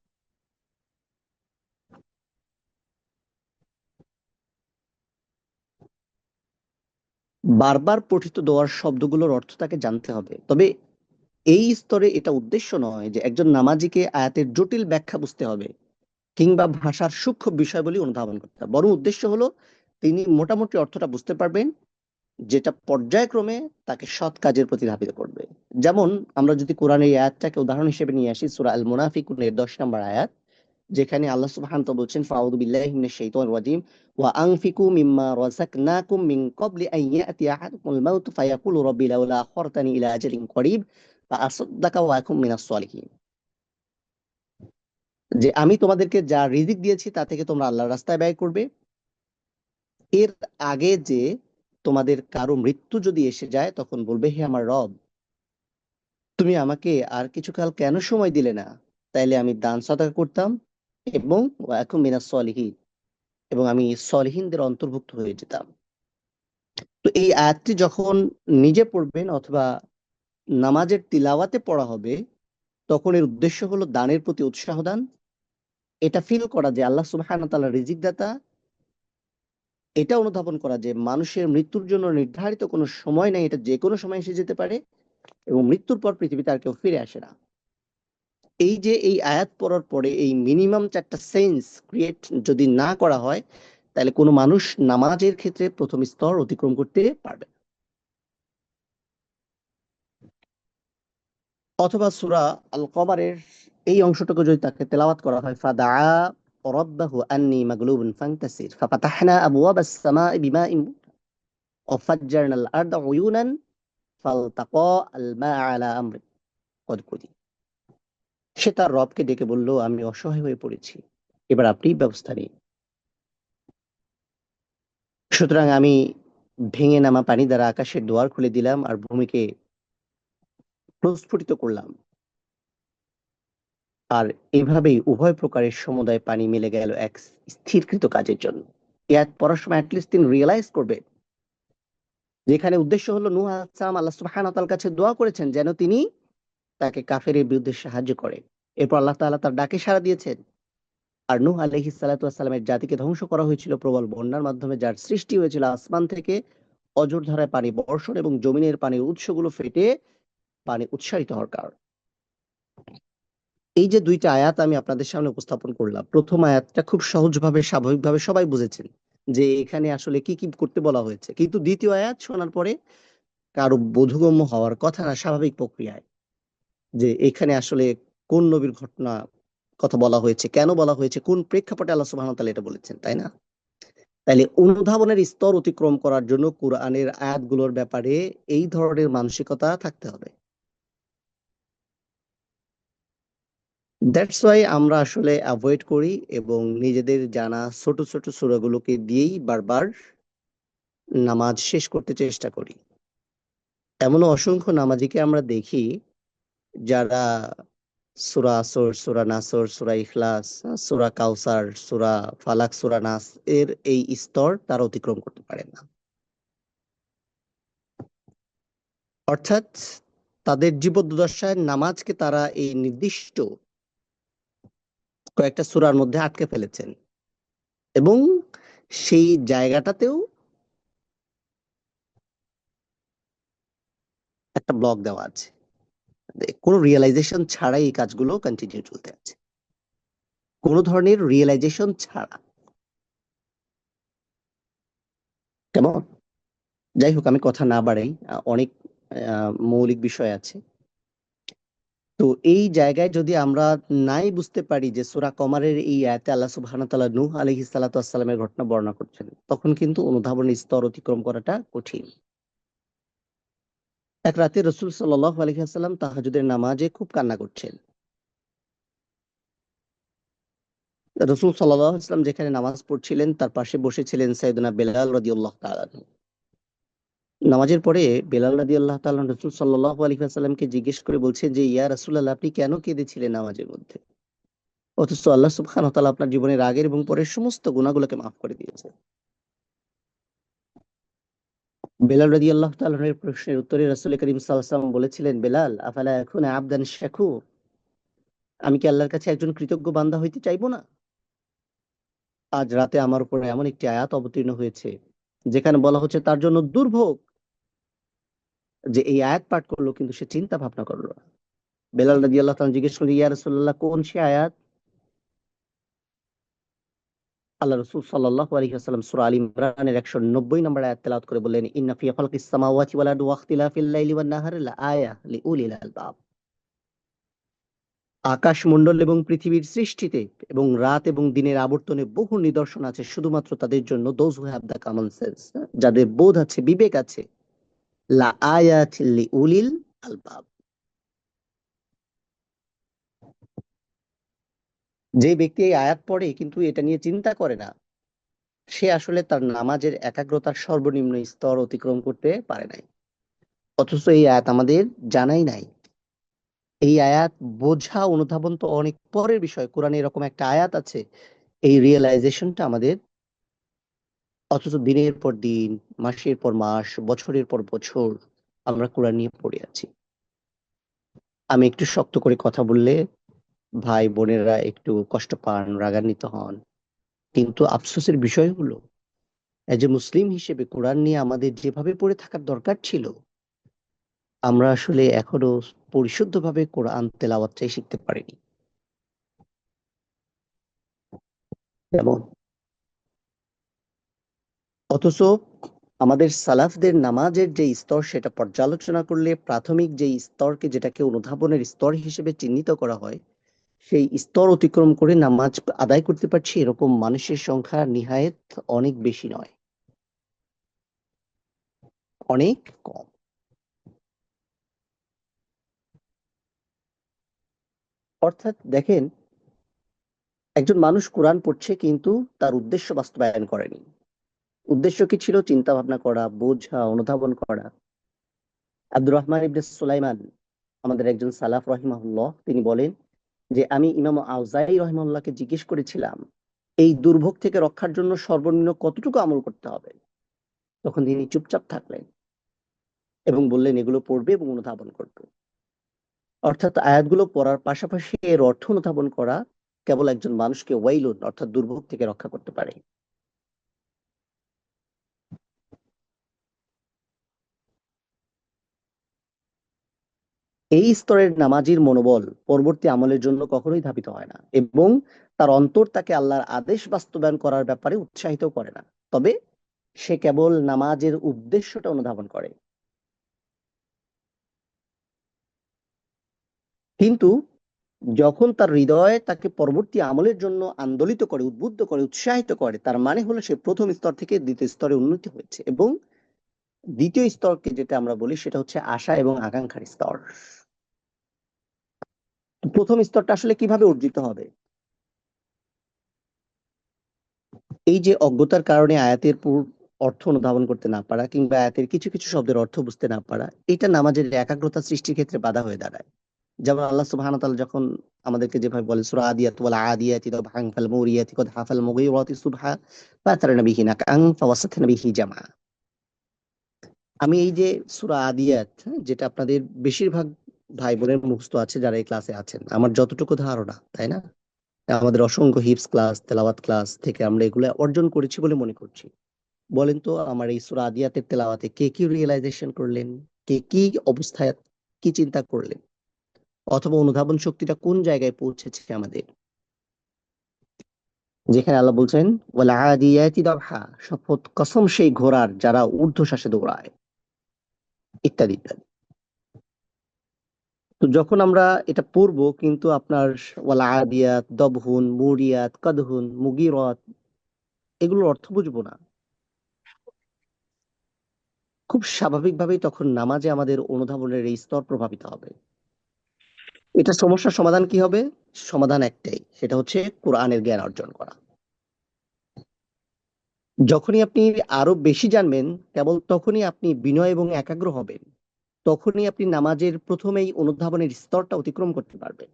বারবার পঠিত দোয়ার শব্দগুলোর অর্থ তাকে জানতে হবে, তবে এই স্তরে এটা উদ্দেশ্য নয় যে একজন নামাজিকে আয়াতের জটিল ব্যাখ্যা বুঝতে হবে কিংবা ভাষার সূক্ষ্ম বিষয়গুলি অনুধাবন করতে হবে, বরং উদ্দেশ্য হলো তিনি মোটামুটি অর্থটা বুঝতে পারবেন, যেটা পর্যায়ক্রমে তাকে সৎ কাজের প্রতি ধাবিত করবে। যেমন আমরা যদি কোরআনের এই আয়াতটাকে উদাহরণ হিসেবে নিয়ে আসি, সূরা আল মুনাফিকুনের 10 নম্বর আয়াত, যেখানে আল্লাহ সুবহানাহু ওয়া তাআলা বলছেন ফাউযু বিল্লাহি মিনাশ শাইতানির রাজিম ওয়া আনফিকু মিম্মা রাযাকনাকুম মিন ক্বাবলি আন ইয়াতিয়া আহাদাকুমুল মাউত ফায়াকুলু রাব্বি লাউলা আখখারতানি ইলা আজালিন করিব ফাআসাদদাকা ওয়া আকুম মিনাস সলিহিন। যে আমি তোমাদেরকে যা রিজিক দিয়েছি তা থেকে তোমরা আল্লাহর রাস্তায় ব্যয় করবে, এর আগে যে তোমাদের কারো মৃত্যু যদি এসে যায় তখন বলবে, হে আমার রব, তুমি আমাকে আর কিছুকাল কেন সময় দিলে না, তাইলে আমি দান সদকা করতাম এবং ওয়া আকুম মিনাস সলিহিন, এবং আমি সলিহিনদের অন্তর্ভুক্ত হয়ে যেতাম। তো এই আয়াতটি যখন নিজে পড়বেন অথবা নামাজের তিলাওয়াতে পড়া হবে, তখন এর উদ্দেশ্য হলো দানের প্রতি উৎসাহ দান, এটা ফিল করা যে আল্লাহ সুবহানাহু ওয়া তাআলা রিজিক দাতা, এটা অনুধাবন করা যে মানুষের মৃত্যুর জন্য নির্ধারিত কোনো সময় নেই, এটা যে কোনো সময় এসে যেতে পারে এবং মৃত্যুর পর পৃথিবীতে আর কেউ ফিরে আসে না। এই যে এই আয়াত পড়ার পরে এই মিনিমাম 4টা সেন্স ক্রিয়েট যদি না করা হয়, তাহলে কোনো মানুষ নামাজের ক্ষেত্রে প্রথম স্তর অতিক্রম করতে পারবে না। অথবা সূরা আল কমারের এই অংশটুকু যদি তাকে তেলাওয়াত করা হয়, ফাদা রাব্বাহু আন্নী মাগলুবুন ফান্তাসির ফাফাতাহনা আবওয়াবাস সামাই বিমাইন ওয়াফাজ্জারনাল আরদা উয়ুনান ফালতাকা আল মা আলা আমরি কদ কুদির। সে তার রবকে ডেকে বলল, আমি অসহায় হয়ে পড়েছি, এবার আপনি ব্যবস্থা নিন। সুতরাং আমি ভেঙে নামা পানি দ্বারা আকাশের দুয়ার খুলে দিলাম আর ভূমিকে প্রস্ফুটিত করলাম, আর এভাবেই উভয় প্রকারের সমুদায় পানি মিলে গেল এক স্থিরকৃত কাজের জন্য। ইয়াত পড়ার সময় অ্যাটলিস্ট তিনি রিয়েলাইজ করবে, যেখানে উদ্দেশ্য হলো নূহ আলাইহিস সালাম আল্লাহ সুবহানাহু ওয়া তাআলার কাছে দোয়া করেছেন যেন তিনি তাকে কাফেরের বিরুদ্ধে সাহায্য করে। এরপর আল্লাহ তাআলা তার ডাকে সাড়া দিয়েছেন। আর নূহ আলাইহিস সালাতু ওয়াস সালামের জাতিকে ধ্বংস করা হয়েছিল প্রবল বন্যার মাধ্যমে, যার সৃষ্টি হয়েছিল আসমান থেকে অঝোর ধারায় পানি বর্ষণ এবং জমিনের পানির উৎসগুলো ফেটে পানে উৎসাহিত হওয়ার কারণ। এই যে দুইটা আয়াত আমি আপনাদের সামনে উপস্থাপন করলাম, প্রথম আয়াতটা খুব সহজভাবে স্বাভাবিকভাবে সবাই বুঝেছেন যে এখানে আসলে কি কি করতে বলা হয়েছে, কিন্তু দ্বিতীয় আয়াত শোনার পরে কারো বোধগম্য হওয়ার কথা না, স্বাভাবিক প্রক্রিয়ায়, যে এখানে আসলে কোন নবীর ঘটনা কথা বলা হয়েছে, কেন বলা হয়েছে, কোন প্রেক্ষাপটে আল্লাহ সুবহানাহু ওয়া তাআলা এটা বলেছেন, তাই না? তাইলে অনুধাবনের স্তর অতিক্রম করার জন্য কোরআনের আয়াতগুলোর ব্যাপারে এই ধরনের মানসিকতা থাকতে হবে। দ্যাটস ওয়াই আমরা আসলে অ্যাভয়েড করি এবং নিজেদের জানা ছোট ছোট সূরাগুলোকে দিয়েই বারবার নামাজ শেষ করতে চেষ্টা করি। এমনও অসংখ্য নামাজীকে আমরা দেখি যারা সূরা আসর, সূরা নাসর, সূরা ইখলাস, সূরা কাউসার, সূরা ফালাক, সূরা নাস এর এই স্তর তারা অতিক্রম করতে পারে না। অর্থাৎ তাদের জীবদ্দশায় নামাজকে তারা এই নির্দিষ্ট কয়েকটা সূরার মধ্যে আটকে ফেলেছেন এবং সেই জায়গাটাতেও একটা ব্লক দেওয়া আছে। কোনো রিয়েলাইজেশন ছাড়াই এই কাজগুলো কন্টিনিউ চলতে আছে, কোনো ধরনের রিয়েলাইজেশন ছাড়া। কেমন? যাই হোক, আমি কথা না বাড়াই, অনেক মৌলিক বিষয় আছে। তো এই জায়গায় যদি আমরা নাই বুঝতে পারি যে সূরা কমারের এই আয়াতে আল্লাহ সুবহানাহু ওয়া তাআলা নূহ আলাইহিস সালাতু ওয়াস সালামের ঘটনা বর্ণনা করছেন, তখন কিন্তু অনুধাবনের স্তর অতিক্রম করাটা কঠিন। এক রাতে রাসূল সাল্লাল্লাহু আলাইহি ওয়াসাল্লাম তাহাজ্জুদের নামাজে খুব কান্না করছেন। রাসূল সাল্লাল্লাহু আলাইহি ওয়াসাল্লাম যেখানে নামাজ পড়ছিলেন তার পাশে বসেছিলেন সাইয়েদনা বেলাল রাদিয়াল্লাহু তাআলা আনহু। নামাজের পরে বেলাল রাদিয়াল্লাহু তাআলা রাসূল সাল্লাল্লাহু আলাইহি ওয়াসাল্লামকে জিজ্ঞেস করে বলছেন যে, ইয়া রাসূলুল্লাহ, আপনি কেন কেঁদেছিলেন নামাজের মধ্যে? অথচ আল্লাহ সুবহানাহু ওয়া তাআলা আপনার জীবনের আগের এবং পরের সমস্ত গুনাহগুলোকে মাফ করে দিয়েছে। বেলাল রাদিয়াল্লাহু তাআলা এর প্রশ্নের উত্তরে রাসূল করিম সাল্লাল্লাহু আলাইহি ওয়াসাল্লাম বলেছিলেন, বেলাল, আফালা আকুনা আবদান শাকুর, আমি কি আল্লাহর কাছে একজন কৃতজ্ঞ বান্দা হইতে চাইবো না? আজ রাতে আমার উপরে এমন একটি আয়াত অবতীর্ণ হয়েছে যেখানে বলা হচ্ছে তার জন্য দুর্ভোগ, যে এই আয়াত পাঠ করলো কিন্তু সে চিন্তা ভাবনা করলো না। বেলাল রাদিয়াল্লাহু তাআলা জিজ্ঞেস করলেন, ইয়া রাসূলুল্লাহ, কোন সে আয়াত? আল্লাহ রাসূল সাল্লাল্লাহু আলাইহি ওয়াসাল্লাম সূরা আল ইমরানের ১৯০ নম্বর আয়াত তেলাওয়াত করে বললেন, ইন্না ফি খালকিস সামাওয়াতি ওয়াল আরদি ওয়া ইখতিলাফিল লাইলি ওয়ান নাহারি লাআয়া লিউলিল আলবাব। আকাশমণ্ডল এবং পৃথিবীর সৃষ্টিতে এবং রাত এবং দিনের আবর্তনে বহু নিদর্শন আছে শুধুমাত্র তাদের জন্য, those who have the common sense, যাদের বোধ আছে, বিবেক আছে। লাআয়াতিল লিউলিল আলবাব। যে ব্যক্তি এই আয়াত পড়ে কিন্তু এটা নিয়ে চিন্তা করে না, সে আসলে তার নামাজের একাগ্রতার সর্বনিম্ন স্তর অতিক্রম করতে পারে নাই। অথচ এই আয়াত আমাদের জানাই নাই। এই আয়াত বোঝা অনুধাবন তো অনেক পরের বিষয়। কোরআনে এরকম একটা আয়াত আছে, এই রিয়েলাইজেশনটা আমাদের, অথচ দিনের পর দিন, মাসের পর মাস, বছরের পর বছর আমরা কোরআন নিয়ে পড়ে আছি। আমি একটু শক্ত করে কথা বললে ভাই বোনেরা একটু কষ্ট পান, রাগান্বিত হন, কিন্তু আফসোসের বিষয় হলো এজ এ মুসলিম হিসেবে কোরআন নিয়ে আমাদের যেভাবে পড়ে থাকার দরকার ছিল, আমরা আসলে এখনো পরিশুদ্ধভাবে কোরআন তেলাওয়াতটাই শিখতে পারিনি। যেমন, অথচ আমাদের সালাফদের নামাজের যে স্তর সেটা পর্যালোচনা করলে প্রাথমিক যে স্তরকে, যেটাকে অনুধাবনের স্তর হিসেবে চিহ্নিত করা হয়, সেই স্তর অতিক্রম করে নামাজ আদায় করতে পারছি এরকম মানুষের সংখ্যা নিহায়েত অনেক বেশি নয়, অনেক কম। অর্থাৎ দেখেন, একজন মানুষ কোরআন পড়ছে কিন্তু তার উদ্দেশ্য বাস্তবায়ন করেনি। উদ্দেশ্য কি ছিল? চিন্তা ভাবনা করা, বোঝা, অনুধাবন করা। আব্দুর রহমান ইবনে সুলাইমান, আমাদের একজন সালাফ রহিমাহুল্লাহ, তিনি বলেন যে আমি ইমাম আউজাই রহিমাহুল্লাহকে জিজ্ঞেস করেছিলাম এই দুর্ভোগ থেকে রক্ষার জন্য সর্বনিম্ন কতটুকু আমল করতে হবে। তখন তিনি চুপচাপ থাকলেন এবং বললেন এগুলো পড়বে এবং অনুধাবন করবে। অর্থাৎ আয়াতগুলো পড়ার পাশাপাশি এর অর্থ অনুধাবন করা কেবল একজন মানুষকে ওয়াইলুন অর্থাৎ দুর্ভোগ থেকে রক্ষা করতে পারে। এই স্তরের নামাজির মনোবল পরবর্তী আমলের জন্য কখনোই ধাবিত হয় না, এবং তার অন্তর তাকে আল্লাহর আদেশ বাস্তবায়ন করার ব্যাপারে উৎসাহিত করে না। তবে সে কেবল নামাজের উদ্দেশ্যটা অনুধাবন করে। কিন্তু যখন তার হৃদয় তাকে পরবর্তী আমলের জন্য আন্দোলিত করে, উদ্বুদ্ধ করে, উৎসাহিত করে, তার মানে হলো সে প্রথম স্তর থেকে দ্বিতীয় স্তরে উন্নতি হয়েছে, এবং দ্বিতীয় স্তরকে যেটা আমরা বলি সেটা হচ্ছে আশা এবং আকাঙ্ক্ষার স্তর। প্রথম স্তরটা আসলে কিভাবে অর্জিত হবে? এই যে অজ্ঞতার কারণে আয়াতের অর্থ অনুধাবন করতে না পারা, কিংবা আয়াতের কিছু কিছু শব্দের অর্থ বুঝতে না পারা, এটা নামাজের একাগ্রতা সৃষ্টির ক্ষেত্রে বাধা হয়ে দাঁড়ায়। যেমন আল্লাহ সুবহানাহু ওয়া তাআলা যখন আমাদেরকে যেভাবে বলে সূরা আদিয়াত ওয়াল আদিয়াতি দাবহান ফাল মুরিয়াতি কদহা ফাল মুগীরাতি সুবহা ফাতারনা বিহি নাকআন ফাওয়াসাতনা বিহি জামআ। আমি এই যে সূরা আদিয়াত, যেটা আপনাদের বেশিরভাগ ভাই বোনের মুখস্থ আছে যারা এই ক্লাসে আছেন, আমার যতটুকু ধারণা, তাই না, আমাদের অসংখ্য হিফজ ক্লাস, তেলাওয়াত ক্লাস থেকে আমরা এগুলো অর্জন করেছি বলে মনে করছি। বলেন তো, আমার এই সূরা আদিয়াতের তেলাওয়াতে কে কি রিয়েলাইজেশন করলেন? কে কি অবস্থায় কি চিন্তা করলেন? অথবা অনুধাবন শক্তিটা কোন জায়গায় পৌঁছেছে আমাদের? যেখানে আল্লাহ বলছেন ওয়াল আদিয়াতি দাবহা, শপথ কসম সেই ঘোড়ার যারা ঊর্ধ্বশ্বাসে দৌড়ায়, ইত্যাদি ইত্যাদি। তো যখন আমরা এটা পড়বো, কিন্তু আপনার ওয়াল আদিয়াত দবহুন, মুরিয়াত কদহুন, মুগিরাত, এগুলোর অর্থ বুঝবো না, খুব স্বাভাবিকভাবেই তখন নামাজে আমাদের অনুধাবনের এই স্তর প্রভাবিত হবে। এটা সমস্যার সমাধান কি হবে? সমাধান একটাই, সেটা হচ্ছে কোরআনের জ্ঞান অর্জন করা। যখনই আপনি আরো বেশি জানবেন, কেবল তখনই আপনি বিনয় এবং একাগ্র হবেন, তখনই আপনি নামাজের প্রথমেই অনুধাবনের স্তরটা অতিক্রম করতে পারবেন।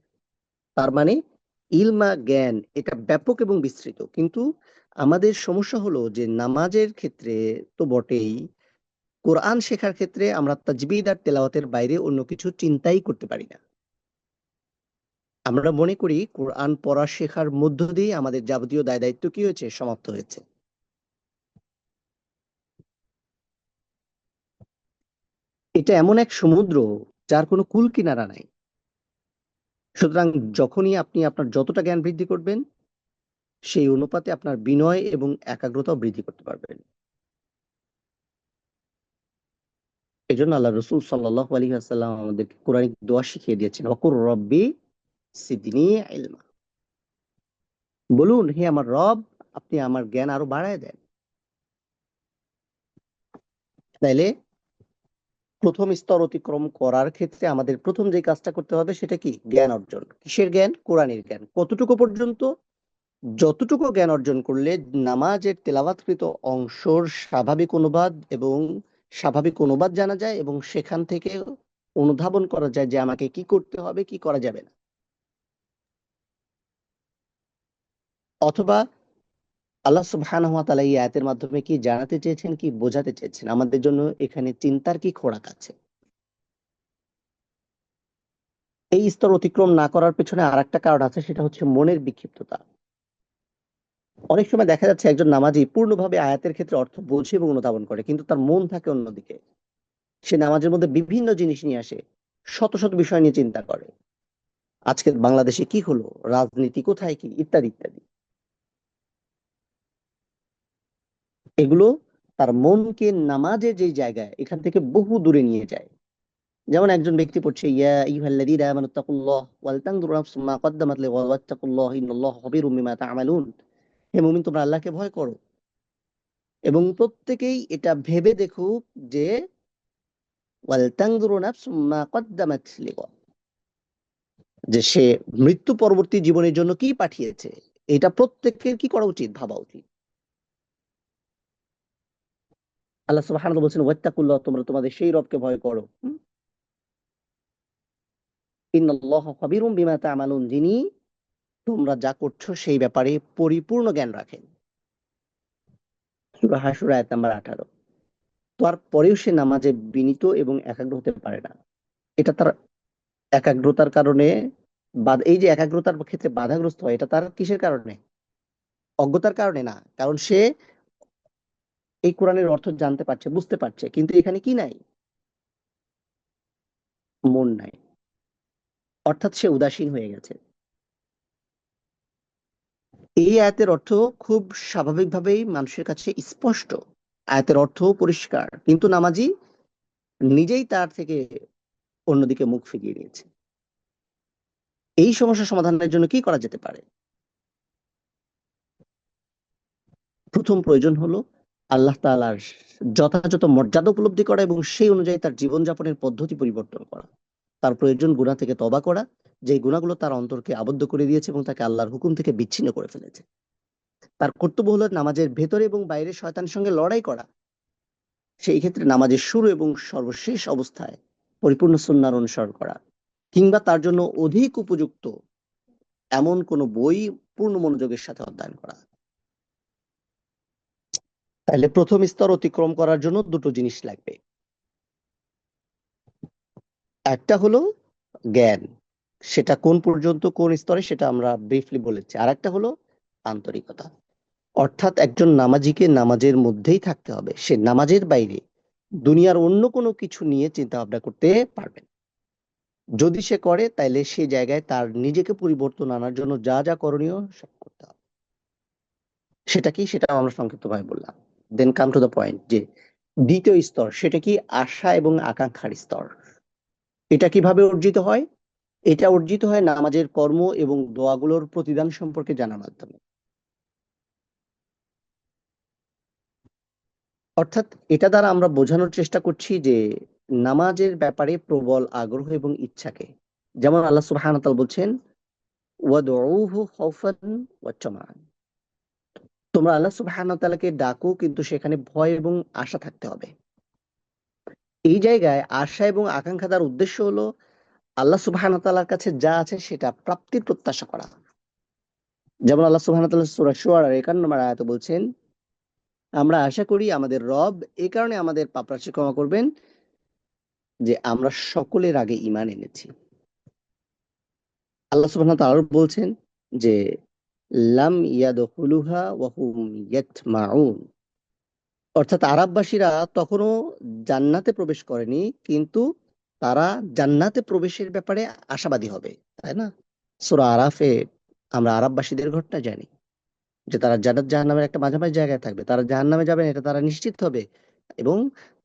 তার মানে ইলমা জ্ঞান এটা ব্যাপক এবং বিস্তৃত, কিন্তু আমাদের সমস্যা হলো যে নামাজের ক্ষেত্রে তো বটেই, কোরআন শেখার ক্ষেত্রে আমরা তাজবিদ আর তেলাওয়াতের বাইরে অন্য কিছু চিন্তাই করতে পারি না। আমরা মনে করি কোরআন পড়া শেখার মধ্য দিয়ে আমাদের যাবতীয় দায় দায়িত্ব কি হয়েছে, সমাপ্ত হয়েছে। এটা এমন এক সমুদ্র যার কোনো কূল কিনারা নাই। সুতরাং যখনই আপনি আপনার যতটা জ্ঞান বৃদ্ধি করবেন, সেই অনুপাতে আপনার বিনয় এবং একাগ্রতাও বৃদ্ধি করতে পারবেন। এই জন্য আল্লাহ রসুল সাল্লাল্লাহু আলাইহি ওয়াসাল্লাম আমাদেরকে কোরআনিক দোয়া শিখিয়ে দিয়েছেন, ওয়াকুর রব্বি সিদনি ইলমা। বলুন, হে আমার রব, আপনি আমার জ্ঞান আরো বাড়ায় দেন। তাইলে প্রথম স্তর অতিক্রম করার ক্ষেত্রে আমাদের প্রথম যে কাজটা করতে হবে সেটা কি? জ্ঞান অর্জন। কিসের জ্ঞান? কোরআনের জ্ঞান। কতটুকু পর্যন্ত? যতটুকু জ্ঞান অর্জন করলে নামাজের তেলাওয়াতকৃত অংশর স্বাভাবিক অনুবাদ এবং স্বাভাবিক অনুবাদ জানা যায়, এবং সেখান থেকে অনুধাবন করা যায় যে আমাকে কি করতে হবে, কি করা যাবে না। অথবা আল্লাহ সুবহানাহু ওয়া তাআলা এই আয়াতের মাধ্যমে কি জানাতে চেয়েছেন, কি বোঝাতে চেয়েছেন, আমাদের জন্য এখানে চিন্তার কি খোরাক আছে? এই স্তর অতিক্রম না করার পেছনে আরেকটা কারণ আছে, সেটা হচ্ছে মনের বিক্ষিপ্ততা। অনেক সময় দেখা যাচ্ছে একজন নামাজি পূর্ণভাবে আয়াতের ক্ষেত্রে অর্থ বোঝে এবং অনুধাবন করে, কিন্তু তার মন থাকে অন্যদিকে। সে নামাজের মধ্যে বিভিন্ন জিনিস নিয়ে আসে, শত শত বিষয় নিয়ে চিন্তা করে, আজকের বাংলাদেশে কি হলো, রাজনীতি কোথায় কি, ইত্যাদি ইত্যাদি। এগুলো তার মনকে নামাজের যে জায়গায়, এখান থেকে বহু দূরে নিয়ে যায়। যেমন একজন ব্যক্তি পড়ছে ইয়া আইয়ুহাল্লাযীনা আমানুত্তাকুল্লাহ ওয়াল তানজুর নাফসুম মা কদ্দামাত লিগাদ ওয়াত্তাকুল্লাহ ইন্নাল্লাহা খাবীরুম বিমা তা'মালুন। হে মুমিন, তোমরা আল্লাহকে ভয় করো এবং প্রত্যেকেই এটা ভেবে দেখুক যে ওয়াল তানজুর নাফসুম মা কদ্দামাত লিগাদ, যে সে মৃত্যু পরবর্তী জীবনের জন্য কি পাঠিয়েছে, এটা প্রত্যেকের কি করা উচিত, ভাবা উচিত। আল্লাহ সুবহানাহু ওয়া তাআলা বলছেন ওয়াত্তাকুল্লাহ, তোমরা তোমাদের সেই রবকে ভয় করো। ইন্নাল্লাহা খাবীরুম বিমা তা'মালুন, যিনি তোমরা যা করছো সেই ব্যাপারে পরিপূর্ণ জ্ঞান রাখেন। সূরা হাশর আয়াত নাম্বার 18। তারপরেও সে নামাজে বিনীত এবং একাগ্র হতে পারে না। এটা তার একাগ্রতার কারণে, এই যে একাগ্রতার ক্ষেত্রে বাধাগ্রস্ত হয়, এটা তার কিসের কারণে? অজ্ঞতার কারণে না, কারণ সে এই কোরআনের অর্থ জানতে পারছে, বুঝতে পারছে, কিন্তু এখানে কি নাই? মন নাই। অর্থাৎ সে উদাসীন হয়ে গেছে। এই আয়াতের অর্থ খুব স্বাভাবিকভাবেই মানুষের কাছে স্পষ্ট। আয়াতের অর্থ পরিষ্কার, কিন্তু নামাজি নিজেই তার থেকে অন্যদিকে মুখ ফিরিয়ে নিয়েছে। এই সমস্যা সমাধানের জন্য কি করা যেতে পারে? প্রথম প্রয়োজন হলো আল্লাহ তাআলার যথাযথ মর্যাদা উপলব্ধি করা এবং সেই অনুযায়ী তার জীবনযাপনের পদ্ধতি পরিবর্তন করা। তার প্রয়োজন গুনাহ থেকে তওবা করা, যে গুনাহগুলো তার অন্তরকে আবদ্ধ করে দিয়েছে এবং তাকে আল্লাহর হুকুম থেকে বিচ্ছিন্ন করে ফেলেছে। তার কর্তব্য হলো নামাজের ভেতরে এবং বাইরে শয়তানের সঙ্গে লড়াই করা। সেই ক্ষেত্রে নামাজের শুরু এবং সর্বশেষ অবস্থায় পরিপূর্ণ সুন্নাহর অনুসরণ করা, কিংবা তার জন্য অধিক উপযুক্ত এমন কোনো বই পূর্ণ মনোযোগের সাথে অধ্যয়ন করা। তাহলে প্রথম স্তর অতিক্রম করার জন্য দুটো জিনিস লাগবে। একটা হলো জ্ঞান, সেটা কোন পর্যন্ত কোন স্তরে সেটা আমরা ব্রিফলি বলেছি। আর একটা হলো আন্তরিকতা, অর্থাৎ একজন নামাজিকে নামাজের মধ্যেই থাকতে হবে, সে নামাজের বাইরে দুনিয়ার অন্য কোনো কিছু নিয়ে চিন্তা ভাবনা করতে পারবে না। যদি সে করে তাহলে সে জায়গায় তার নিজেকে পরিবর্তন আনার জন্য যা যা করণীয় সব করতে হবে। সেটা কি, সেটা আমরা সংক্ষিপ্তভাবে বললাম। দেন কাম টু দ্য পয়েন্ট, যে দ্বিতীয় স্তর সেটা কি, আশা এবং আকাঙ্ক্ষার স্তর। এটা কিভাবে অর্জিত হয়? এটা অর্জিত হয় নামাজের কর্ম এবং দোয়াগুলোর প্রতিদান সম্পর্কে জানার মাধ্যমে। অর্থাৎ এটা দ্বারা আমরা বোঝানোর চেষ্টা করছি যে নামাজের ব্যাপারে প্রবল আগ্রহ এবং ইচ্ছাকে, যেমন আল্লাহ সুবহানাহু ওয়া তাআলা বলছেন, ওয়াদউহু খাউফান ওয়া তামাআন। তোমরা আল্লাহ সুবহানাহু ওয়া তাআলাকে ডাকো, কিন্তু সেখানে ভয় এবং আশা থাকতে হবে। এই জায়গায় আশা এবং আকাঙ্ক্ষা তার উদ্দেশ্য হলো আল্লাহ সুবহানাহু ওয়া তাআলার কাছে যা আছে সেটা প্রাপ্তির প্রত্যাশা করা। যেমন আল্লাহ সুবহানাহু ওয়া তাআলা সূরা শুআরার ৫১ নম্বর আয়াতে বলছেন, আমরা আশা করি আমাদের রব এই কারণে আমাদের পাপরাশি ক্ষমা করবেন যে আমরা সকলের আগে ঈমান এনেছি। আল্লাহ সুবহানাহু ওয়া তাআলা আরো বলছেন যে লাম ইয়াদখুলুহা ওয়া হুম ইয়াতমাউন। অর্থাৎ আরববাসীরা তখনো জান্নাতে প্রবেশ করেনি, কিন্তু তারা জান্নাতে প্রবেশের ব্যাপারে আশাবাদী হবে, তাই না? সূরা আরাফে আমরা আরববাসীদের ঘটনা জানি, যে তারা জান্নাত জাহান্নামের একটা মাঝামাঝি জায়গায় থাকবে, তারা জাহান্নামে যাবেন এটা তারা নিশ্চিত হবে। এবং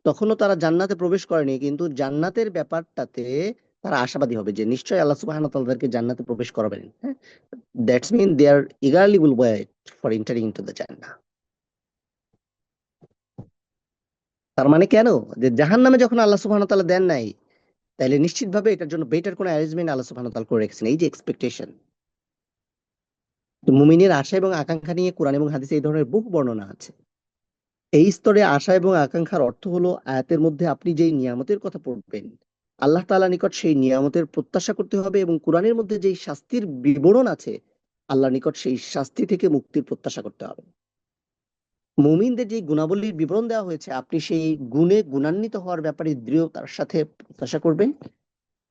তখনও তারা জান্নাতে প্রবেশ করেনি, কিন্তু জান্নাতের ব্যাপারটাতে তারা আশাবাদী হবে যে নিশ্চয়ই আল্লাহ সুবহানাহু ওয়া তাআলা তাদেরকে জান্নাতে প্রবেশ করাবেন। হ্যাঁ, that's mean they are eagerly will wait for entering into the জান্নাহ। তার মানে কেন, যে জাহান্নামে যখন আল্লাহ সুবহানাহু ওয়া তাআলা দেন নাই, তাইলে নিশ্চিতভাবে এটার জন্য বেটার কোনো অ্যারেঞ্জমেন্ট আল্লাহ সুবহানাহু ওয়া তাআলা করে রেখেছেন। এই যে এক্সপেকটেশন, তো মুমিনের আশা এবং আকাঙ্ক্ষা নিয়ে কোরআন এবং হাদিসে এই ধরনের বহু বর্ণনা আছে। এই স্তরে আশা এবং আকাঙ্ক্ষার অর্থ হলো আয়াতের মধ্যে আপনি যেই নিয়ামতের কথা পড়বেন, আল্লাহ তাআলার নিকট সেই নিয়ামতের প্রত্যাশা করতে হবে, এবং কোরআনের মধ্যে যেই শাস্তির বিবরণ আছে আল্লাহর নিকট সেই শাস্তি থেকে মুক্তির প্রত্যাশা করতে হবে। মুমিনদের যে গুণাবলীর বিবরণ দেওয়া হয়েছে, আপনি সেই গুণে গুণান্বিত হওয়ার ব্যাপারে দৃঢ়তার সাথে প্রত্যাশা করবেন।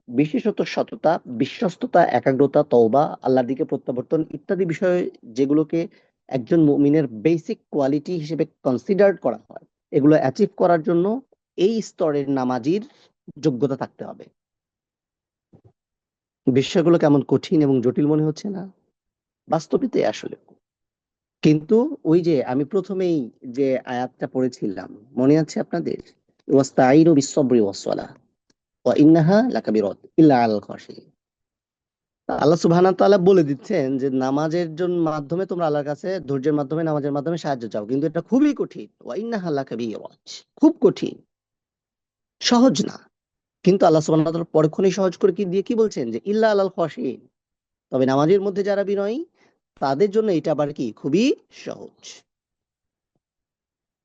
বিশেষত সততা, বিশ্বস্ততা, একাগ্রতা, তওবা, আল্লাহর দিকে প্রত্যাবর্তন ইত্যাদি বিষয়, যেগুলোকে একজন মুমিনের বেসিক কোয়ালিটি হিসেবে কনসিডার্ড করা হয়, এগুলো অ্যাচিভ করার জন্য এই স্তরের নামাজির যোগ্যতা থাকতে হবে। বিষয়গুলো কেমন কঠিন এবং জটিল মনে হচ্ছে না? বাস্তবিক আসলে। কিন্তু ওই যে আমি প্রথমেই যে আয়াতটা পড়েছিলাম, মনে আছে আপনাদের? ওয়াস্তাঈনু বিস-সাবরি ওয়াস-সালাহ ওয়া ইন্নাহা লাকাবিরাত ইল্লা আলাল খাশিঈন। আল্লাহ সুবহানাহু ওয়া তাআলা বলে দিচ্ছেন যে নামাজের জন্য মাধ্যমে তোমরা আল্লাহর কাছে ধৈর্যের মাধ্যমে নামাজের মাধ্যমে সাহায্য চাও, কিন্তু এটা খুবই কঠিন। ওয়া ইন্নাহা লাকাবিরাত, খুব কঠিন, সহজ না। কিন্তু আল্লাহ সুবহানাহু ওয়া তাআলা পরক্ষণেই সহজ করে কি দিয়ে কি বলছেন, যে ইল্লা আলাল খাশিঈন, তবে নামাজের মধ্যে যারা বিনয়ী তাদের জন্য এটা আবার কি খুবই সহজ।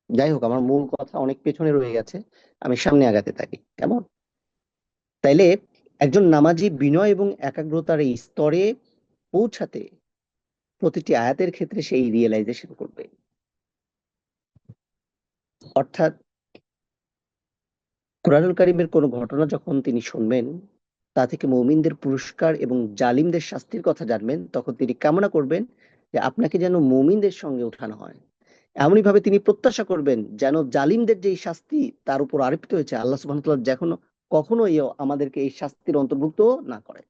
যাই হোক, আমার মূল কথা অনেক পেছনে রয়ে গেছে, আমি সামনে আগাতে থাকি, কেমন? তাইলে একজন নামাজি বিনয় এবং একাগ্রতার এই স্তরে পৌঁছাতে প্রতিটি আয়াতের ক্ষেত্রে সেই রিয়েলাইজেশন করবে। অর্থাৎ কুরআনুল কারীমের কোনো ঘটনা যখন তিনি শুনবেন, তা থেকে মুমিনদের পুরস্কার এবং জালিমদের শাস্তির কথা জানবেন, তখন তিনি কামনা করবেন যে আপনাকে যেন মুমিনদের সঙ্গে উঠানো হয়। এমনই ভাবে তিনি প্রত্যাশা করবেন যেন জালিমদের যেই শাস্তি তার উপর আরোপিত হয়েছে, আল্লাহ সুবহানাহু ওয়া তাআলা কখনো আমাদেরকে এই শাস্তির অন্তর্ভুক্ত না করে।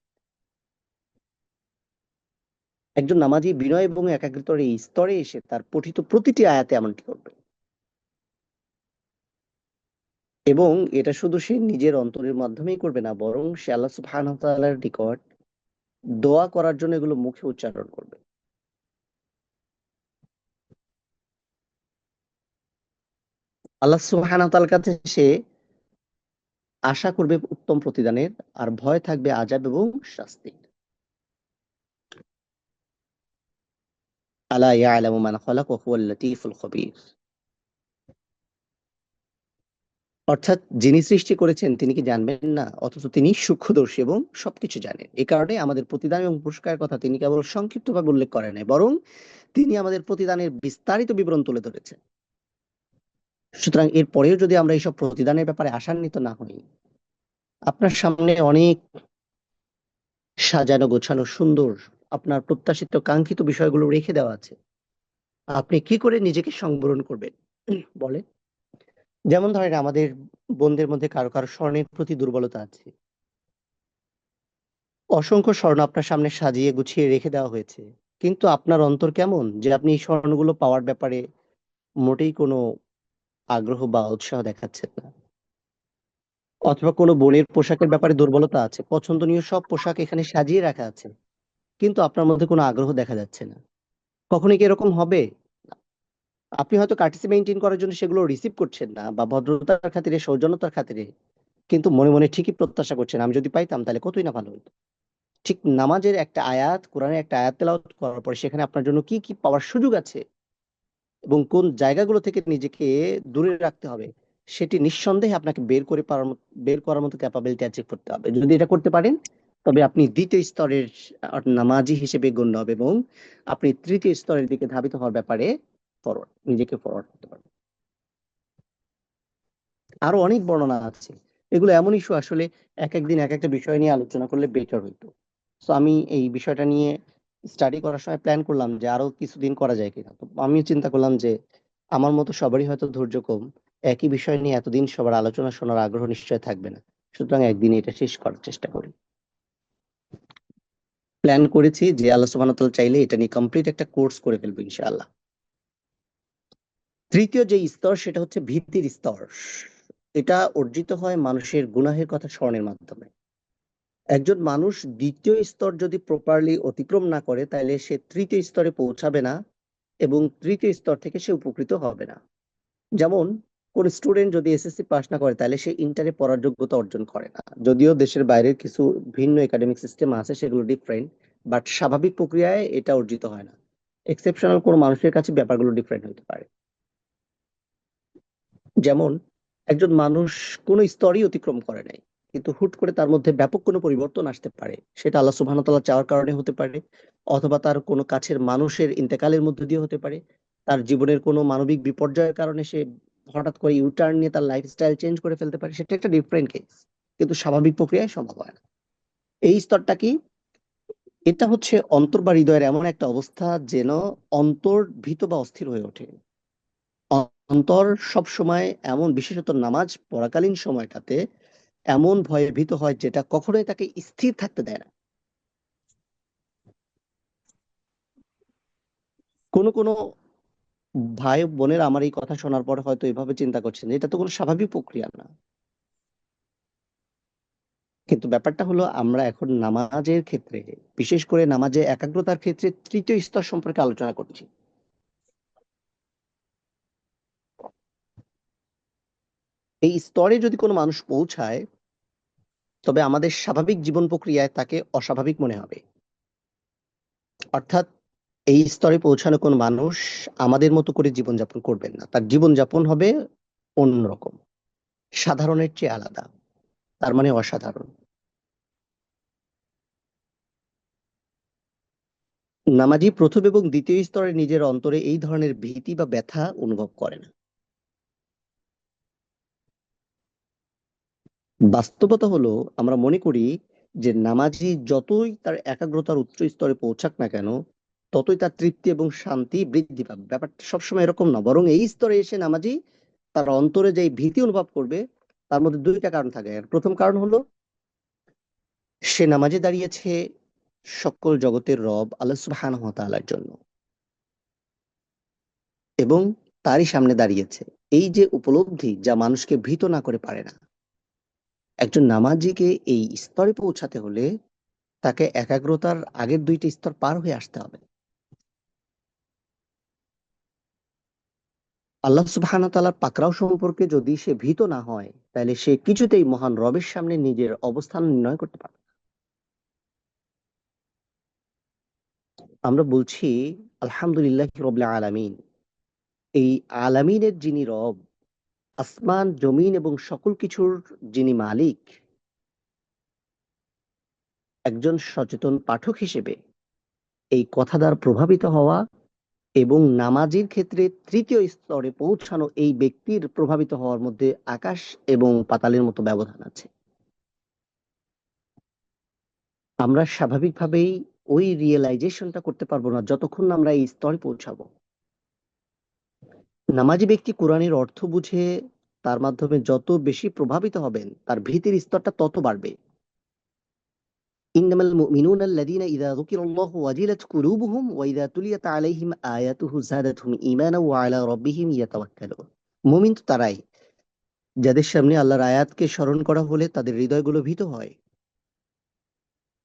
একজন নামাজি বিনয় এবং একাগ্রতার এই স্তরে এসে তার পঠিত প্রতিটি আয়াতে এমনটি করবে, এবং এটা শুধু সে নিজের অন্তরের মাধ্যমেই করবে না, বরং সে আল্লাহ সুবহানাহু ওয়া তাআলার নিকট দোয়া করার জন্য এগুলো মুখে উচ্চারণ করবে। আল্লাহ সুবহানাহু ওয়া তাআলার কাছে সে আশা করবে উত্তম প্রতিদানের, আর ভয় থাকবে আযাব এবং শাস্তির। আলা ইয়ালামু মান খালাক ওয়া হুয়াল লাতীফুল খবীর। অর্থাৎ যিনি সৃষ্টি করেছেন তিনি কি জানবেন না, অথচ তিনি সূক্ষ্মদর্শী এবং সবকিছু জানেন। এই কারণে আমাদের প্রতিদান এবং পুরস্কারের কথা তিনি কেবল সংক্ষিপ্তভাবে উল্লেখ করেন নাই, বরং তিনি আমাদের প্রতিদানের বিস্তারিত বিবরণ তুলে ধরেছেন। সুতরাং এর পরেও যদি আমরা এইসব প্রতিদানের ব্যাপারে আশান্বিত না হই, আপনার সামনে অনেক সাজানো গোছানো সুন্দর আপনার প্রত্যাশিত কাঙ্ক্ষিত বিষয়গুলো রেখে দেওয়া আছে, আপনি কি করে নিজেকে সংবরণ করবেন বলেন? যেমন ধরেন, আমাদের বোনদের মধ্যে কারো কারো স্বর্ণের প্রতি দুর্বলতা আছে। অসংখ্য স্বর্ণ আপনার সামনে সাজিয়ে গুছিয়ে রেখে দেওয়া হয়েছে, কিন্তু আপনার অন্তর কেমন যে আপনি এই স্বর্ণগুলো পাওয়ার ব্যাপারে মোটেই কোনো আগ্রহ বা উৎসাহ দেখাচ্ছেন না। অথবা কোনো বোনের পোশাকের ব্যাপারে দুর্বলতা আছে, পছন্দনীয় সব পোশাক এখানে সাজিয়ে রাখা আছে, কিন্তু আপনার মধ্যে কোনো আগ্রহ দেখা যাচ্ছে না। কখনো কি এরকম হবে? আপনি হয়তো কার্টেসি মেইনটেইন করার জন্য সেগুলো রিসিভ করছেন না, বা ভদ্রতার খাতিরে সৌজন্যতার খাতিরে, কিন্তু মনে মনে ঠিকই প্রত্যাশা করছেন আমি যদি পাইতাম তাহলে কতই না ভালো হতো। ঠিক নামাজের একটা আয়াত, কোরআনের একটা আয়াত তেলাওয়াত করার পরে সেখানে আপনার জন্য কি কি পাওয়ার সুযোগ আছে এবং কোন জায়গাগুলো থেকে নিজেকে দূরে রাখতে হবে, সেটি নিঃসন্দেহে আপনাকে বের করার মতো ক্যাপাবিলিটি অ্যাচিভ করতে হবে। যদি এটা করতে পারেন, তবে আপনি দ্বিতীয় স্তরের নামাজি হিসেবে গণ্য হবে, এবং আপনি তৃতীয় স্তরের দিকে ধাবিত হওয়ার ব্যাপারে নিজেকে ফরওয়ার্ড করতে পারবেন। আরো অনেক বর্ণনা আছে। এগুলো এমন ইস্যু, আসলে এক একদিন এক একটা বিষয় নিয়ে আলোচনা করলে বেটার হইতো। তো আমি এই বিষয়টা নিয়ে স্টাডি করার সময় প্ল্যান করলাম যে আরো কিছুদিন করা যায় কিনা। তো আমি চিন্তা করলাম যে আমার মতো সবারই হয়তো ধৈর্য কম, একই বিষয় নিয়ে এতদিন সবার আলোচনা শোনার আগ্রহ নিশ্চয় থাকবে না। সুতরাং একদিন এটা শেষ করার চেষ্টা করি। প্ল্যান করেছি যে আল্লাহ সুবহানাহু ওয়া তাআলা চাইলে এটা নিয়ে কমপ্লিট একটা কোর্স করে ফেলবো ইনশাআল্লাহ। তৃতীয় যে স্তর সেটা হচ্ছে ভীতির স্তর। এটা অর্জিত হয় মানুষের গুনাহের কথা স্মরণের মাধ্যমে। একজন মানুষ দ্বিতীয় স্তর যদি প্রপারলি অতিক্রম না করে, তাহলে সে তৃতীয় স্তরে পৌঁছাবে না, এবং তৃতীয় স্তর থেকে সে উপকৃত হবে না। যেমন, কোন স্টুডেন্ট যদি এসএসসি পাস না করে, তাহলে সে ইন্টারে পড়ার যোগ্যতা অর্জন করে না। যদিও দেশের বাইরের কিছু ভিন্ন একাডেমিক সিস্টেম আছে, সেগুলো ডিফারেন্ট, বাট স্বাভাবিক প্রক্রিয়ায় এটা অর্জিত হয় না। এক্সেপশনাল কোনো মানুষের কাছে ব্যাপারগুলো ডিফারেন্ট হতে পারে। যেমন, একজন মানুষ কোনো স্তরই অতিক্রম করে নাই, কিন্তু হুট করে তার মধ্যে ব্যাপক কোনো পরিবর্তন আসতে পারে। সেটা আল্লাহ সুবহানাহু ওয়া তাআলা চাওয়ার কারণে হতে পারে, অথবা তার কোনো কাছের মানুষের ইন্তেকালের মধ্য দিয়ে হতে পারে, তার জীবনের কোনো মানবিক বিপর্যয়ের কারণে সে হঠাৎ করে ইউটার্ন নিয়ে তার লাইফস্টাইল চেঞ্জ করে ফেলতে পারে। সেটা একটা ডিফারেন্ট কেস, কিন্তু স্বাভাবিক প্রক্রিয়ায় সম্ভব হয় না। এই স্তরটা কি? এটা হচ্ছে অন্তর বা হৃদয়ের এমন একটা অবস্থা যেন অন্তর ভীত বা অস্থির হয়ে ওঠে। অন্তর সব সময়, এমন বিশেষত নামাজ পড়াকালীন সময়টাতে এমন ভয়ে ভীত হয় যেটা কখনোই তাকে স্থির থাকতে দেয় না। কোনো কোনো ভাই বোনের আমার এই কথা শোনার পরে হয়তো এভাবে চিন্তা করছেন যে এটা তো কোনো স্বাভাবিক প্রক্রিয়া না। কিন্তু ব্যাপারটা হলো, আমরা এখন নামাজের ক্ষেত্রে, বিশেষ করে নামাজে একাগ্রতার ক্ষেত্রে তৃতীয় স্তর সম্পর্কে আলোচনা করছি। এই স্তরে যদি কোনো মানুষ পৌঁছায়, তবে আমাদের স্বাভাবিক জীবন প্রক্রিয়ায় তাকে অস্বাভাবিক মনে হবে। অর্থাৎ এই স্তরে পৌঁছানো কোন মানুষ আমাদের মতো করে জীবনযাপন করবেন না, তার জীবনযাপন হবে অন্যরকম, সাধারণের চেয়ে আলাদা, তার মানে অসাধারণ। নামাজি প্রথম এবং দ্বিতীয় স্তরে নিজের অন্তরে এই ধরনের ভীতি বা ব্যথা অনুভব করে না। বাস্তবতা হলো, আমরা মনে করি যে নামাজি যতই তার একাগ্রতার উচ্চ স্তরে পৌঁছাক না কেন, ততই তার তৃপ্তি এবং শান্তি বৃদ্ধি পাবে। ব্যাপারটা সবসময় এরকম না, বরং এই স্তরে এসে নামাজি তার অন্তরে যে ভীতি অনুভব করবে, তার মধ্যে দুইটা কারণ থাকে। আর প্রথম কারণ হলো, সে নামাজে দাঁড়িয়েছে সকল জগতের রব আল্লাহ সুবহানাহু ওয়া তাআলার জন্য, এবং তারই সামনে দাঁড়িয়েছে। এই যে উপলব্ধি, যা মানুষকে ভীত না করে পারে না, একজন নামাজীকে এই স্তরে পৌঁছাতে হলে তাকে একাগ্রতার আগের দুইটি স্তর পার হয়ে আসতে হবে। আল্লাহ সুবহানাহু ওয়া তাআলার পাকড়াও সম্পর্কে যদি সে ভীত না হয়, তাহলে সে কিছুতেই মহান রবের সামনে নিজের অবস্থান নির্ণয় করতে পারবে না। আমরা বলছি আলহামদুলিল্লাহি রাব্বিল আলামিন। এই আলামিনের যিনি রব, আসমান জমিন এবং সকল কিছুর যিনি মালিক, একজন সচেতন পাঠক হিসেবে এই কথা দ্বারা প্রভাবিত হওয়া এবং নামাজের ক্ষেত্রে তৃতীয় স্তরে পৌঁছানো এই ব্যক্তির প্রভাবিত হওয়ার মধ্যে আকাশ এবং পাতালের মতো ব্যবধান আছে। আমরা স্বাভাবিকভাবেই ওই রিয়েলাইজেশনটা করতে পারবো না যতক্ষণ না আমরা এই স্তরে পৌঁছাবো। নামাজি ব্যক্তি কোরআনের অর্থ বুঝে তার মাধ্যমে যত বেশি প্রভাবিত হবেন, তার ভীতির স্তরটা তত বাড়বে। ইন্নামাল মুমিনুনা আল্লাযীনা ইযা যুকিরাল্লাহু ওয়াজিলাত কুলুবুহুম ওয়া ইযা তুলিয়াত আলাইহিম আয়াতুহু যাদাতহুম ঈমানান ওয়া আলা রাব্বিহিম ইয়াতাওয়াক্কালুন। মুমিন তো তারাই যাদের সামনে আল্লাহর আয়াতকে স্মরণ করা হলে তাদের হৃদয়গুলো ভীত হয়।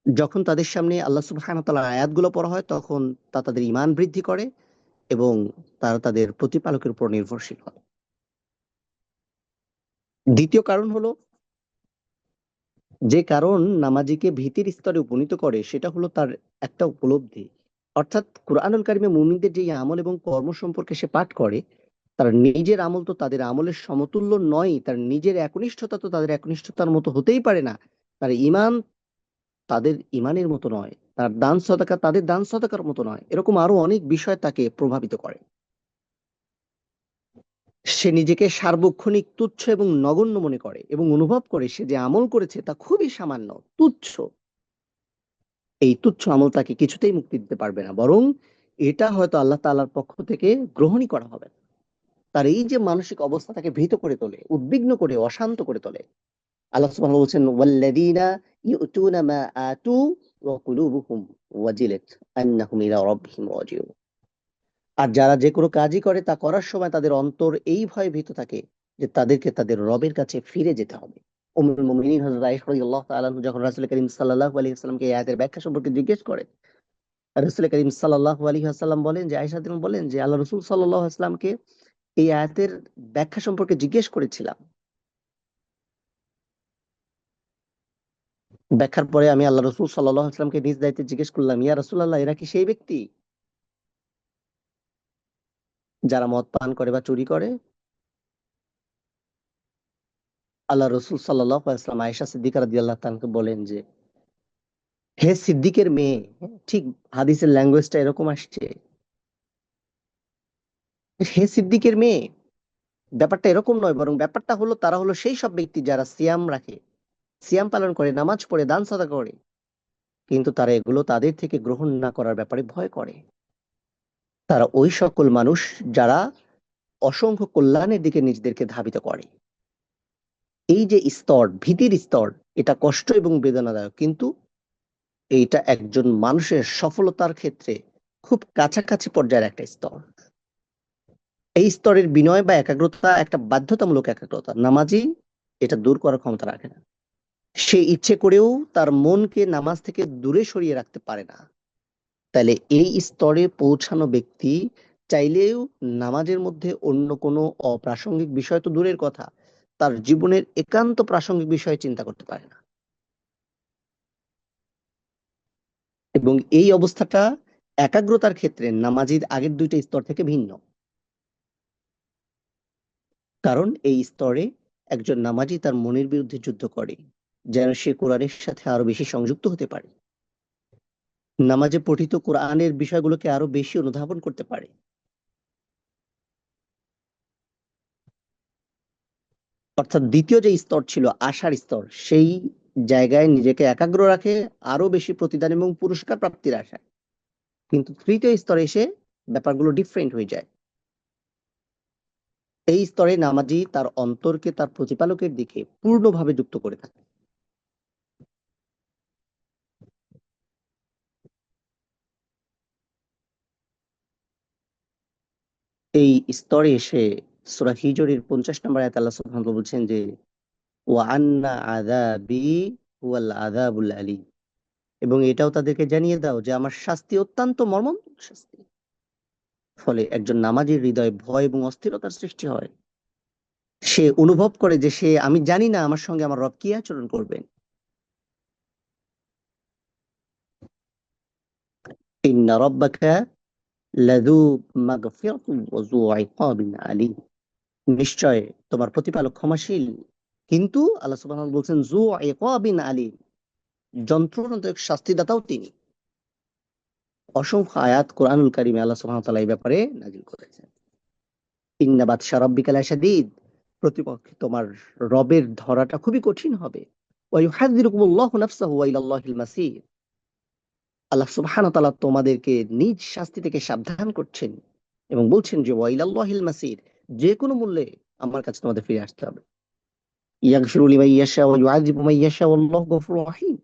যখন তাদের সামনে আল্লাহ সুবহানাহু ওয়া তাআলার আয়াতগুলো পড়া হয়, তখন তা তাদের ঈমান বৃদ্ধি করে এবং তারা তাদের প্রতিপালকের উপর নির্ভরশীল হয়। দ্বিতীয় কারণ হলো, যে কারণ নামাজীকে ভীতির স্তরে উপনীত করে, সেটা হলো তার একটা উপলব্ধি। অর্থাৎ কুরআনুল কারিমে মুমিনদের যে আমল এবং কর্ম সম্পর্কে সে পাঠ করে, তার নিজের আমল তো তাদের আমলের সমতুল্য নয়, তার নিজের একনিষ্ঠতা তো তাদের একনিষ্ঠতার মতো হতেই পারে না, তার ঈমান তাদের ঈমানের মতো নয়, তার দান সদকা তাদের দান সদকার মতো নয়। এরকম আরো অনেক বিষয় তাকে প্রভাবিত করে। সে নিজেকে সার্বক্ষণিক তুচ্ছ এবং নগণ্য মনে করে এবং অনুভব করে সে যে আমল করেছে তা খুবই সামান্য, তুচ্ছ। এই তুচ্ছ আমল তাকে কিছুতেই মুক্তি দিতে পারবে না, বরং এটা হয়তো আল্লাহ তাআলার পক্ষ থেকে গ্রহণই করা হবে না। তার এই যে মানসিক অবস্থা তাকে ভীত করে তোলে, উদ্বিগ্ন করে, অশান্ত করে তোলে। আল্লাহ সুবহানাহু বলছেন, ওয়াল্লাযীনা ইউতুনা মা আতু ওয়া কুলুবুহুম ওয়াজিলাত আন্নাহুম ইলা রাব্বিহিম রাজিউন। আর যারা যে কোনো কাজই করে তা করার সময় তাদের অন্তর এই ভয়ে ভীত থাকে যে তাদেরকে তাদের রবের কাছে ফিরে যেতে হবে। উম্মুল মুমিনিন হযরত আয়েশা রাদিয়াল্লাহু তাআলা আনহা যখন রাসূল করিম সাল্লাল্লাহু আলাইহি ওয়াসাল্লামকে এই আয়াতের ব্যাখ্যা সম্পর্কে জিজ্ঞেস করে, রাসূল করিম সাল্লাল্লাহু আলাইহি ওয়াসাল্লাম বলেন যে, আয়েশা তিনি বলেন যে আল্লাহ রাসূল সাল্লাল্লাহু আলাইহি ওয়াসাল্লামকে এই আয়াতের ব্যাখ্যা সম্পর্কে জিজ্ঞেস করেছিলাম। ব্যাখ্যার পরে আমি আল্লাহ রাসূল সাল্লাল্লাহু আলাইহি ওয়াসাল্লামকে নিজ দায়িত্বে জিজ্ঞেস করলাম, ইয়া রাসূলুল্লাহ, এরা কি সেই ব্যক্তি যারা মদ পান করে বা চুরি করে? আল্লাহ রাসূল সাল্লাল্লাহু আলাইহি ওয়াসাল্লাম আয়েশা সিদ্দিকা রাদিয়াল্লাহু তাআলাকে বলেন যে, হে সিদ্দিকের মেয়ে, ঠিক হাদিসের ল্যাঙ্গুয়েজটা এরকম আসছে, হে সিদ্দিকের মেয়ে, ব্যাপারটা এরকম নয়, বরং ব্যাপারটা হলো তারা হলো সেই সব ব্যক্তি যারা সিয়াম রাখে, সিয়াম পালন করে, নামাজ পড়ে, দান সাদকা করে, কিন্তু তারা এগুলো তাদের থেকে গ্রহণ না করার ব্যাপারে ভয় করে। তারা ওই সকল মানুষ যারা অসংখ্য কল্যাণের দিকে নিজেদেরকে ধাবিত করে। এই যে স্তর, ভীতির স্তর, এটা কষ্ট এবং বেদনাদায়ক, কিন্তু এইটা একজন মানুষের সফলতার ক্ষেত্রে খুব কাছাকাছি পর্যায়ের একটা স্তর। এই স্তরের বিনয় বা একাগ্রতা একটা বাধ্যতামূলক একাগ্রতা। নামাজি এটা দূর করার ক্ষমতা রাখে না। সে ইচ্ছে করেও তার মনকে নামাজ থেকে দূরে সরিয়ে রাখতে পারে না। তাহলে এই স্তরে পৌঁছানো ব্যক্তি চাইলেও নামাজের মধ্যে অন্য কোনো অপ্রাসঙ্গিক বিষয় তো দূরের কথা, তার জীবনের একান্ত প্রাসঙ্গিক বিষয়ে চিন্তা করতে পারে না। এবং এই অবস্থাটা একাগ্রতার ক্ষেত্রে নামাজীর আগের দুইটা স্তর থেকে ভিন্ন। কারণ এই স্তরে একজন নামাজী তার মনের বিরুদ্ধে যুদ্ধ করে, যেন সে কোরআনের সাথে আরো বেশি সংযুক্ত হতে পারে, নামাজে পঠিত কোরআনের বিষয়গুলোকে আরো বেশি অনুধাবন করতে পারে। অর্থাৎ দ্বিতীয় যে স্তর ছিল আশার স্তর, সেই জায়গায় নিজেকে একাগ্র রাখে আরো বেশি প্রতিদান এবং পুরস্কার প্রাপ্তির আশায়। কিন্তু তৃতীয় স্তরে এসে ব্যাপারগুলো ডিফারেন্ট হয়ে যায়। এই স্তরে নামাজি তার অন্তরকে তার প্রতিপালকের দিকে পূর্ণভাবে যুক্ত করে থাকে। এই স্তরে এসে সূরা হিজরের 50 নম্বর আয়াতে আল্লাহ সুবহানাহু ওয়া তাআলা বলছেন যে ওয়া আন্না আযাবি হুয়াল আযাবুল আলীম, এবং এটাও তাদেরকে জানিয়ে দাও যে আমার শাস্তি অত্যন্ত মর্মন্তুদ শাস্তি। ফলে একজন নামাজীর হৃদয়ে ভয় এবং অস্থিরতার সৃষ্টি হয়। সে অনুভব করে যে আমি জানি না আমার সঙ্গে আমার রব কি আচরণ করবেন। ইন্না রাব্বাকা লাযু মাগফিরাতিন ওয়া যু ইকাবিন আলীম, নিশ্চয় তোমার প্রতিপালক ক্ষমাশীল, কিন্তু আল্লাহ সুবহানাহু ওয়া তাআলা বলছেন যু ইকাবিন আলীম, যন্ত্রণাদায়ক শাস্তিদাতাও তিনি। অসংখ্য আয়াত কোরআনুল কারিমে আল্লাহ সুবহানাহু ওয়া তাআলা এই ব্যাপারে নাযিল করেছেন। ইন্না বাতশা রাব্বিকা লাশাদীদ, প্রতিপক্ষে তোমার রবের ধরাটা খুবই কঠিন হবে। ওয়া ইউহাযযিরুকুমুল্লাহু নাফসাহু ওয়া ইলাল্লাহিল মাসীর, আল্লাহ সুবহানাহু ওয়া তাআলা তোমাদেরকে নিজ শাস্তি থেকে সাবধান করছেন এবং বলছেন যে ওয়া ইলাল্লাহিল মাসীর, যে কোনো মূল্যে আমার কাছে তোমাদের ফিরে আসতে হবে। ইয়াগফিরু লিমান ইয়াশা ওয়া ইউআযিবু মান ইয়াশা ওয়াল্লাহু গফুরুর রাহিম।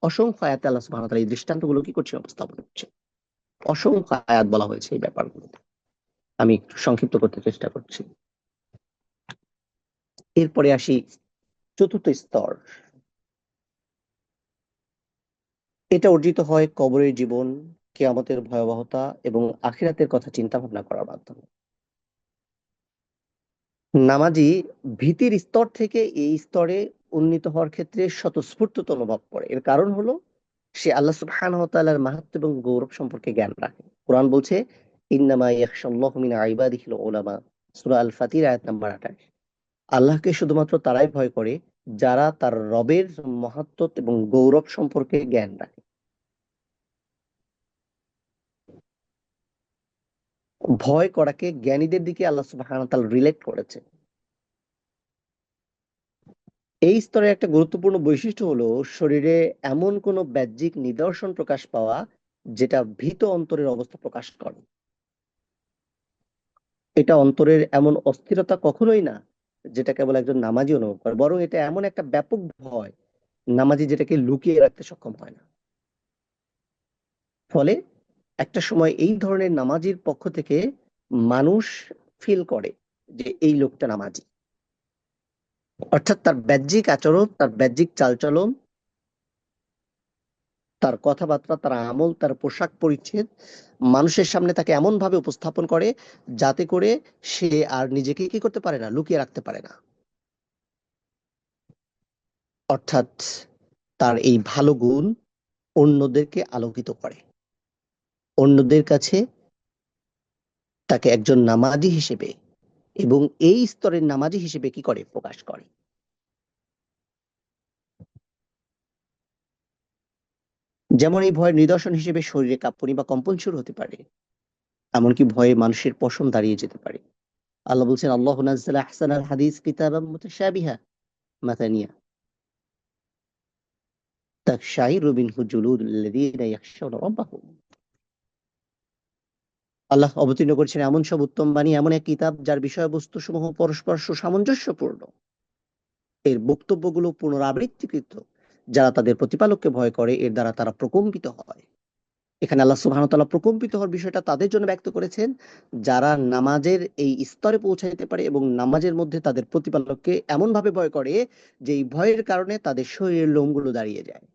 অসংখ্য আয়াতে আল্লাহ সুবহানাহু ওয়া তাআলা এই দৃষ্টান্তগুলো কি করছেন, উপস্থাপন করছেন। অসংখ্য আয়াত বলা হয়েছে এই ব্যাপারগুলোতে। আমি একটু সংক্ষিপ্ত করতে চেষ্টা করছি। এরপরে আসি চতুর্থ স্তর। এটা অর্জিত হয় কবরের জীবন, কিয়ামতের ভয়াবহতা এবং আখিরাতের কথা চিন্তা ভাবনা করার মাধ্যমে। নামাজি ভীতির স্তর থেকে এই স্তরে উন্নীত হওয়ার ক্ষেত্রে স্বতঃস্ফূর্তত অনুভব করে। এর কারণ হলো সে আল্লাহ সুবহানাহু ওয়া তাআলার মাহাত্ম্য এবং গৌরব সম্পর্কে জ্ঞান রাখে। কোরআন বলছে ইন্নামা ইয়াখশাল্লাহু মিন ইবাদিহিল উলামা, সূরা আল ফাতির আয়াত নাম্বার 28। আল্লাহকে শুধুমাত্র তারাই ভয় করে যারা তার রবের মহাত্ম্য এবং গৌরব সম্পর্কে জ্ঞান রাখে। ভয় করাকে জ্ঞানীদের দিকে আল্লাহ সুবহানাহু ওয়া তাআলা রিলেট করেছে। এই স্তরের একটা গুরুত্বপূর্ণ বৈশিষ্ট্য হলো শরীরে এমন কোনো বাহ্যিক নিদর্শন প্রকাশ পাওয়া যেটা ভীত অন্তরের অবস্থা প্রকাশ করে। এটা অন্তরের এমন অস্থিরতা কখনোই না যেটা কেবল একজন নামাজি অনুভব করে, বরং এটা এমন একটা ব্যাপক ভয় নামাজি যেটাকে লুকিয়ে রাখতে সক্ষম হয় না। ফলে একটা সময় এই ধরনের নামাজির পক্ষ থেকে মানুষ ফিল করে যে এই লোকটা নামাজি, অর্থাৎ তার বাহ্যিক আচরণ, তার বাহ্যিক চালচলন, তার কথাবার্তা, তার আমল, তার পোশাক পরিচ্ছদ মানুষের সামনে তাকে এমন ভাবে উপস্থাপন করে যাতে করে সে আর নিজেকে কি করতে পারে না, লুকিয়ে রাখতে পারে না। অর্থাৎ তার এই ভালো গুণ অন্যদেরকে আলোকিত করে, অন্যদের কাছে তাকে একজন নামাজি হিসেবে এবং এই স্তরের নামাজি হিসেবে কি করে, প্রকাশ করে। যেমন এই ভয়ের নিদর্শন হিসেবে শরীরে কাঁপুনি বা কম্পন শুরু হতে পারে, এমনকি ভয়ে মানুষের পশম দাঁড়িয়ে যেতে পারে। আল্লাহ বলছেন আল্লাহু নাজ্জালা আহসানাল হাদিস কিতাবাম মুতাশাবিহা মাথানিয়া তাকশাইরু মিনহু জুলুদুল্লাযীনা ইয়াখশাউনা রাব্বাহুম। আল্লাহ অবতীর্ণ করেছেন এমন সব উত্তম বাণী, এমন এক কিতাব যার বিষয়বস্তু সমূহ পরস্পর সুসামঞ্জস্যপূর্ণ, এর বক্তব্যগুলো পুনরাবৃত্তিকৃত। যারা তাদের প্রতিপালককে ভয় করে এর দ্বারা তারা প্রকম্পিত হয়। এখানে আল্লাহ সুবহানাহু ওয়া তাআলা প্রকম্পিত হওয়ার বিষয়টা তাদের জন্য ব্যক্ত করেছেন যারা নামাজের এই স্তরে পৌঁছাইতে পারে এবং নামাজের মধ্যে তাদের প্রতিপালককে এমন ভাবে ভয় করে যে এই ভয়ের কারণে তাদের শরীরের লোমগুলো দাঁড়িয়ে যায়।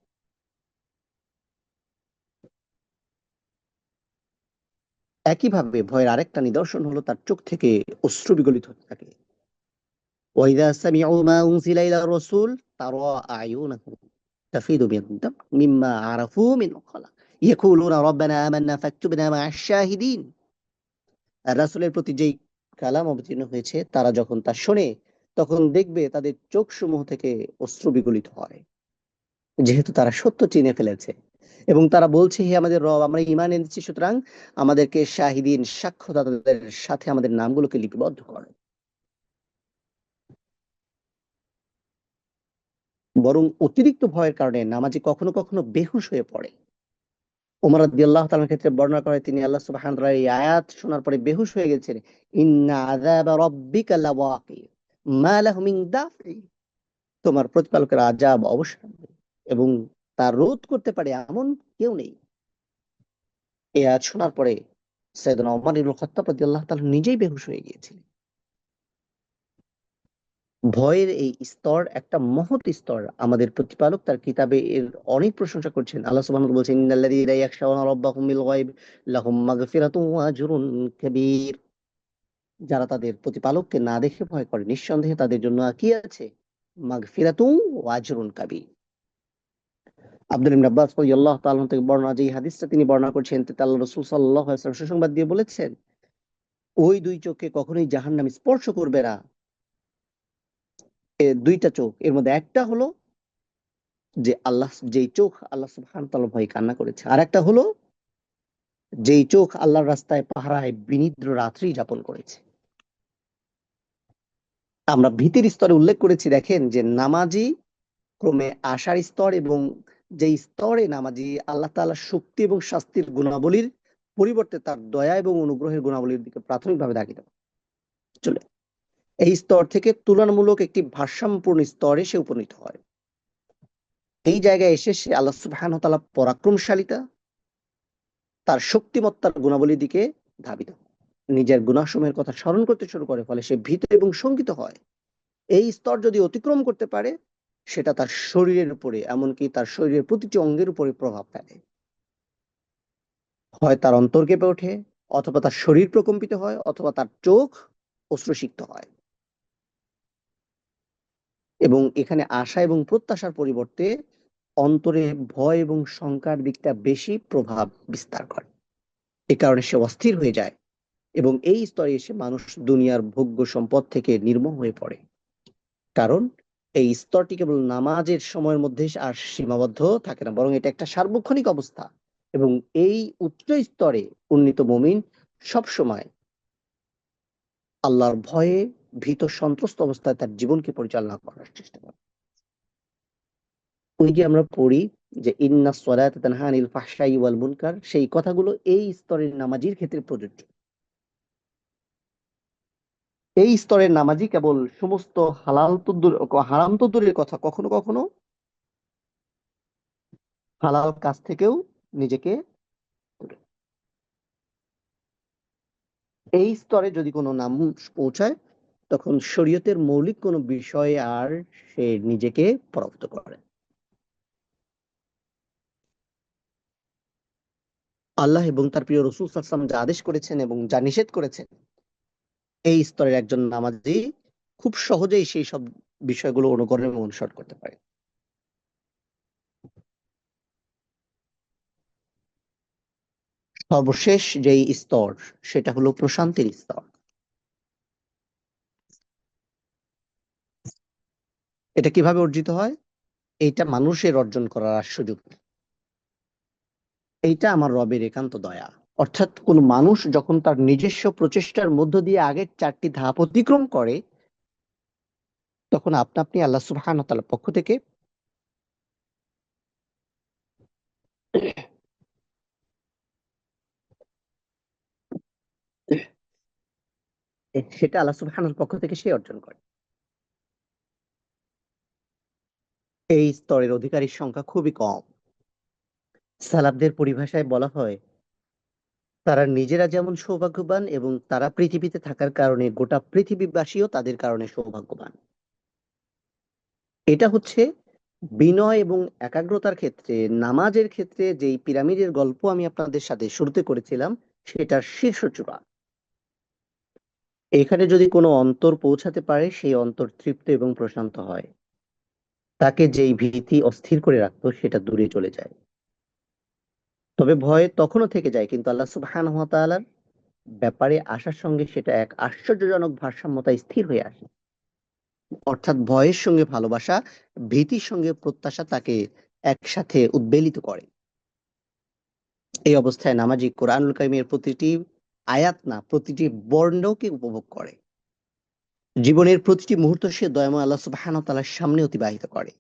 একইভাবে ভয়ের আরেকটা নিদর্শন হলো তার চোখ থেকে অশ্রু বিগলিত হতে থাকে। ওয়াইদা সামিউ মা উনজিলা ইলা রাসূল তারা আয়ুনাহুম তাফিদু মিন দাম মিম্মা আরাফু মিন খালা ইয়াকুলুনা রাব্বানা আমান্না ফাকতুবনা মা'আশ শাহিদিন। রাসূলের প্রতি যেই কালাম অবতীর্ণ হয়েছে তারা যখন তা শোনে তখন দেখবে তাদের চোখ সমূহ থেকে অশ্রু বিগলিত হয়, যেহেতু তারা সত্য চিনে ফেলেছে এবং তারা বলছে হে আমাদের রব, আমরা ঈমান এনেছি, সুতরাং আমাদেরকে শাহিদিন সাক্ষ্যদাতাদের সাথে আমাদের নামগুলোকে লিপিবদ্ধ করে। বরং অতিরিক্ত ভয়ের কারণে নামাজি কখনো কখনো বেহুশ হয়ে পড়ে। ওমর রাদিয়াল্লাহু তাআলার ক্ষেত্রে বর্ণনা করে তিনি আল্লাহ সুবহানাহু ওয়া তাআলার এই আয়াত শোনার পরে বেহুশ হয়ে গেছেন। ইন্না আযাবা রাব্বিকা লাওয়াকি মা লাহু মিন দাফি, তোমার প্রতিপালকের আযাব অবশ্যই আসবে এবং তা রোধ করতে পারে এমন কেউ নেই। এই আয়াত শোনার পরে সাইয়েদনা ওমর ইবনুল খাত্তাব রাদিয়াল্লাহু তাআলা নিজেই বেহুশ হয়ে গিয়েছিলেন। ভয়ের এই স্তর একটা মহৎ স্তর। আমাদের প্রতিপালক তার কিতাবে এর অনেক প্রশংসা করছেন। আল্লাহ সুবহানাহু ওয়া তাআলা বলছেন, ইন্নাল্লাযীনা ইয়াখশাউনা রাব্বাহুম বিল গায়ব লাহুম মাগফিরাতুন ওয়া আজরুন কাবীর। যারা তাদের প্রতিপালককে না দেখে ভয় করে, নিঃসন্দেহে তাদের জন্য কি আছে? মাগফিরাতুন ওয়া আজরুন কাবীর। আব্দুল ইবনে আব্বাস রাদিয়াল্লাহু তাআলা থেকে বর্ণনা, যে হাদিসটা তিনি বর্ণনা করছেন, তাতে আল্লাহ রাসূল সাল্লাল্লাহু আলাইহি ওয়াসাল্লাম সুসংবাদ দিয়ে বলেছেন, ওই দুই চোখকে কখনোই জাহান্নাম স্পর্শ করবে না। দুইটা চোখ, এর মধ্যে একটা হলো যে আল্লাহ, যেই চোখ আল্লাহ সুবহানাহু ওয়া তাআলা ভয়ে কান্না করেছে, আর একটা হলো যেই চোখ আল্লাহর রাস্তায় পাহারায় বিনিদ্র রাত্রি যাপন করেছে। আমরা ভীতির স্তরে উল্লেখ করেছি, দেখেন যে নামাজি ক্রমে আশার স্তর, এবং যেই স্তরে নামাজি আল্লাহ তাআলার শক্তি এবং শাস্তির গুণাবলীর পরিবর্তে তার দয়া এবং অনুগ্রহের গুণাবলীর দিকে প্রাথমিকভাবে ধাবিত চলে, এই স্তর থেকে তুলনামূলক একটি ভারসাম্যপূর্ণ স্তরে সে উপনীত হয়। এই জায়গায় এসে সে আল্লাহ সুবহানাহু ওয়া তাআলা পরাক্রমশালিতা, তার শক্তিমত্তার গুণাবলীর দিকে ধাবিত হয়। নিজের গুনাহসমূহের কথা স্মরণ করতে শুরু করে, ফলে সে ভীত এবং শঙ্কিত হয়। এই স্তর যদি অতিক্রম করতে পারে, সেটা তার শরীরের উপরে, এমনকি তার শরীরের প্রতিটি অঙ্গের উপরে প্রভাব ফেলে। হয় তার অন্তর কেঁপে ওঠে, অথবা তার শরীর প্রকম্পিত হয়, অথবা তার চোখ অশ্রুসিক্ত হয়। এবং এখানে আশা এবং প্রত্যাশার পরিবর্তে অন্তরে ভয় এবং শঙ্কার দিকটা বেশি প্রভাব বিস্তার করে। এ কারণে সে অস্থির হয়ে যায়, এবং এই স্তরে এসে মানুষ দুনিয়ার ভোগ্য সম্পদ থেকে নির্মোহ হয়ে পড়ে। কারণ এই স্তরটি কেবল নামাজের সময়ের মধ্যে আর সীমাবদ্ধ থাকে না, বরং এটা একটা সার্বক্ষণিক অবস্থা। এবং এই উচ্চ স্তরে উন্নীত মুমিন সবসময় আল্লাহর ভয়ে ভীত সন্ত্রস্ত অবস্থায় তার জীবনকে পরিচালনা করার চেষ্টা করে। ওই যে আমরা পড়ি যে ইন্না সলাতা তানহা আনিল ফাহশাই ওয়াল মুনকার, সেই কথাগুলো এই স্তরের নামাজির ক্ষেত্রে প্রযোজ্য। এই স্তরের নামাজি কেবল সমস্ত হালাল তো হারাম তো দূরের কথা, কখনো কখনো হালাল কাজ থেকেও নিজেকে দূরে। এই স্তরে যদি কোনো মানুষ পৌঁছায়, তখন শরীয়তের মৌলিক কোনো বিষয়ে আর সে নিজেকে পরাভূত করে। আল্লাহ এবং তার প্রিয় রাসূল সাল্লাল্লাহু আলাইহি ওয়াসাল্লাম যা আদেশ করেছেন এবং যা নিষেধ করেছেন, এই স্তরের একজন নামাজি খুব সহজেই সেই সব বিষয়গুলো অনুকরণ এবং অনুসরণ করতে পারে। সর্বশেষ যেই স্তর, সেটা হলো প্রশান্তির স্তর। এটা কিভাবে অর্জিত হয়? এইটা মানুষের অর্জন করার সুযোগ নেই। এইটা আমার রবের একান্ত দয়া। অর্থাৎ কোন মানুষ যখন তার নিজস্ব প্রচেষ্টার মধ্য দিয়ে আগের চারটি ধাপ অতিক্রম করে, তখন আপনা আপনি আল্লাহ সুবহানাহু ওয়া তাআলার পক্ষ থেকে সেটা আল্লাহ সুবহানাহুর পক্ষ থেকে সে অর্জন করে। এই স্তরের অধিকারীর সংখ্যা খুবই কম। সালাফদের পরিভাষায় বলা হয়, তারা নিজেরা যেমন সৌভাগ্যবান এবং তারা পৃথিবীতে থাকার কারণে গোটা পৃথিবীবাসীও তাদের কারণে সৌভাগ্যবান। এটা হচ্ছে বিনয় এবং একাগ্রতার ক্ষেত্রে, নামাজের ক্ষেত্রে যেই পিরামিডের গল্প আমি আপনাদের সাথে শুরুতে করেছিলাম, সেটার শীর্ষ চূড়া। এখানে যদি কোনো অন্তর পৌঁছাতে পারে, সেই অন্তর তৃপ্ত এবং প্রশান্ত হয়। তাকে যেই ভীতি অস্থির করে রাখতো, সেটা দূরে চলে যায়। তবে ভয় তখনও থেকে যায়, কিন্তু আল্লাহ সুবহানাহু ওয়া তাআলার ব্যাপারে আসার সঙ্গে সেটা এক আশ্চর্যজনক ভারসাম্যতায় স্থির হয়ে আসে। অর্থাৎ ভয়ের সঙ্গে ভালোবাসা, ভীতির সঙ্গে প্রত্যাশা তাকে একসাথে উদ্বেলিত করে। এই অবস্থায় নামাজি কোরআনুল কারীমের প্রতিটি আয়াত না, প্রতিটি বর্ণকে উপভোগ করে। জীবনের প্রতিটি মুহূর্ত সে দয়াময় আল্লাহ সুবহানাহু ওয়া তাআলার সামনে অতিবাহিত করে।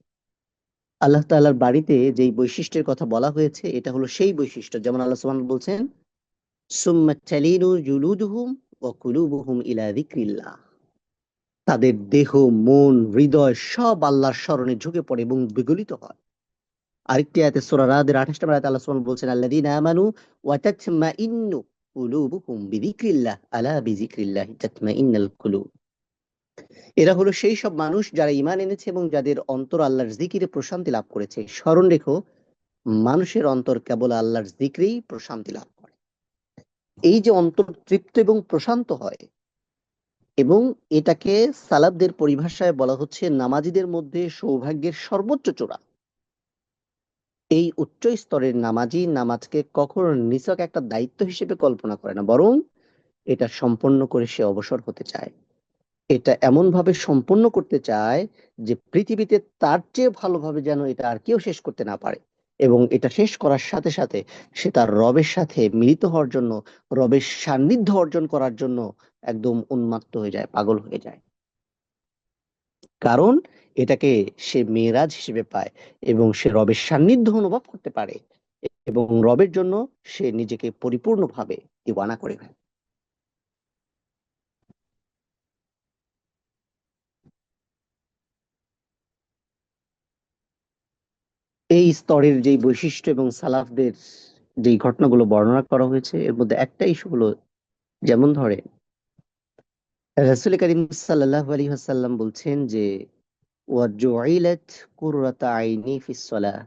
আল্লাহ তাআলার বাড়িতে যেই বৈশিষ্ট্যের কথা বলা হয়েছে, এটা হলো সেই বৈশিষ্ট্য। যেমন আল্লাহ সুবহানাহু বলছেন, সুম্মা তালিনু জুলুদুহুম ওয়া কুলুবুহুম ইলা যিকরিল্লাহ। তাদের দেহ, মন, হৃদয় সব আল্লাহর স্মরণে ঝুঁকে পড়ে এবং বিগলিত হয়। আরেকটি আয়াতে সূরা রাদের ২৮ নম্বর আয়াতে আল্লাহ সুবহানাহু বলছেন, আল্লাযীনা আমানু ওয়া তাতমাইন্নু কুলুবুহুম বিযিকরিল্লাহ আলা বিযিকরিল্লাহি তাতমাইন্নাল কুলুব। এরা হলো সেই সব মানুষ যারা ঈমান এনেছে এবং যাদের অন্তর আল্লাহর জিকিরে প্রশান্তি লাভ করেছে। স্মরণ রেখো, মানুষের অন্তর কেবল আল্লাহর জিক্রেই প্রশান্তি লাভ করে। এই যে অন্তর তৃপ্ত এবং প্রশান্ত হয়, এবং এটাকে সালাফদের পরিভাষায় বলা হচ্ছে নামাজীদের মধ্যে সৌভাগ্যের সর্বোচ্চ চূড়া। এই উচ্চ স্তরের নামাজি নামাজকে কখনো নিছক একটা দায়িত্ব হিসেবে কল্পনা করে না, বরং এটা সম্পন্ন করে সে অবসর হতে চায়। এটা এমন ভাবে সম্পন্ন করতে চায় যে পৃথিবীতে তার চেয়ে ভালোভাবে যেন এটা আর কেউ শেষ করতে না পারে। এবং এটা শেষ করার সাথে সাথে সে তার রবের সাথে মিলিত হওয়ার জন্য, রবের সান্নিধ্য অর্জন করার জন্য একদম উন্মাত্ত হয়ে যায়, পাগল হয়ে যায়। কারণ এটাকে সে মেরাজ হিসেবে পায় এবং সে রবের সান্নিধ্য অনুভব করতে পারে, এবং রবের জন্য সে নিজেকে পরিপূর্ণভাবে দিওয়ানা করে ফেলে। এই স্তরের যেই বৈশিষ্ট্য এবং সালাফদের যেই ঘটনাগুলো বর্ণনা করা হয়েছে, এর মধ্যে একটা ইস্যু হলো, যেমন ধরে রাসূল করিম সাল্লাল্লাহু আলাইহি ওয়াসাল্লাম বলছেন যে ওয়া জুইলাত কুররাতা আইনি ফিস সালাহ,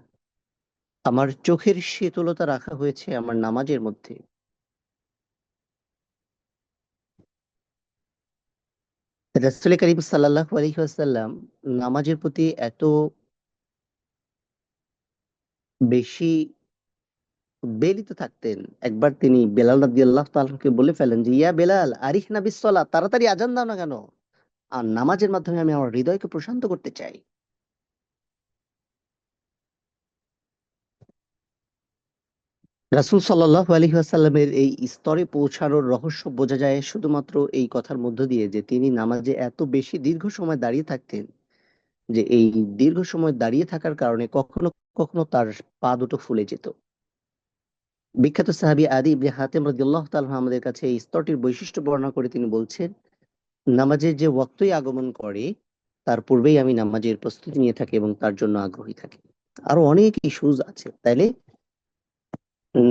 আমার চোখের শীতলতা রাখা হয়েছে আমার নামাজের মধ্যে। রাসূল করিম সাল্লাল্লাহু আলাইহি ওয়াসাল্লাম নামাজের প্রতি এত বেশি বেলিত থাকতেন, একবার তিনি বেলাল রাদিয়াল্লাহু তাআলাকে বলে ফেলেন যে ইয়া বেলাল আরিফনা বিস সালাহ, তাড়াতাড়ি আজান দাও না কেন, আর নামাজের মাধ্যমে আমি আমার হৃদয়কে প্রশান্ত করতে চাই। রাসূল সাল্লাল্লাহু আলাইহি ওয়াসাল্লামের এই স্তরে পৌঁছানোর রহস্য বোঝা যায় শুধুমাত্র এই কথার মধ্য দিয়ে যে তিনি নামাজে এত বেশি দীর্ঘ সময় দাঁড়িয়ে থাকতেন, যে এই দীর্ঘ সময় দাঁড়িয়ে থাকার কারণে কখনো কখনো তার পা দুটো ফুলে যেত। বিখ্যাত সাহাবী আদি ইবনে হাতেম রাদিয়াল্লাহু তাআলা আনহু আমাদের কাছে এই স্তরটির বৈশিষ্ট্য বর্ণনা করে তিনি বলছেন, নামাজের যে ওয়াক্তই আগমন করে তার পূর্বেই আমি নামাজের প্রস্তুতি নিয়ে থাকি এবং তার জন্য আগ্রহী থাকি। আরো অনেক ইস্যুজ আছে, তাইলে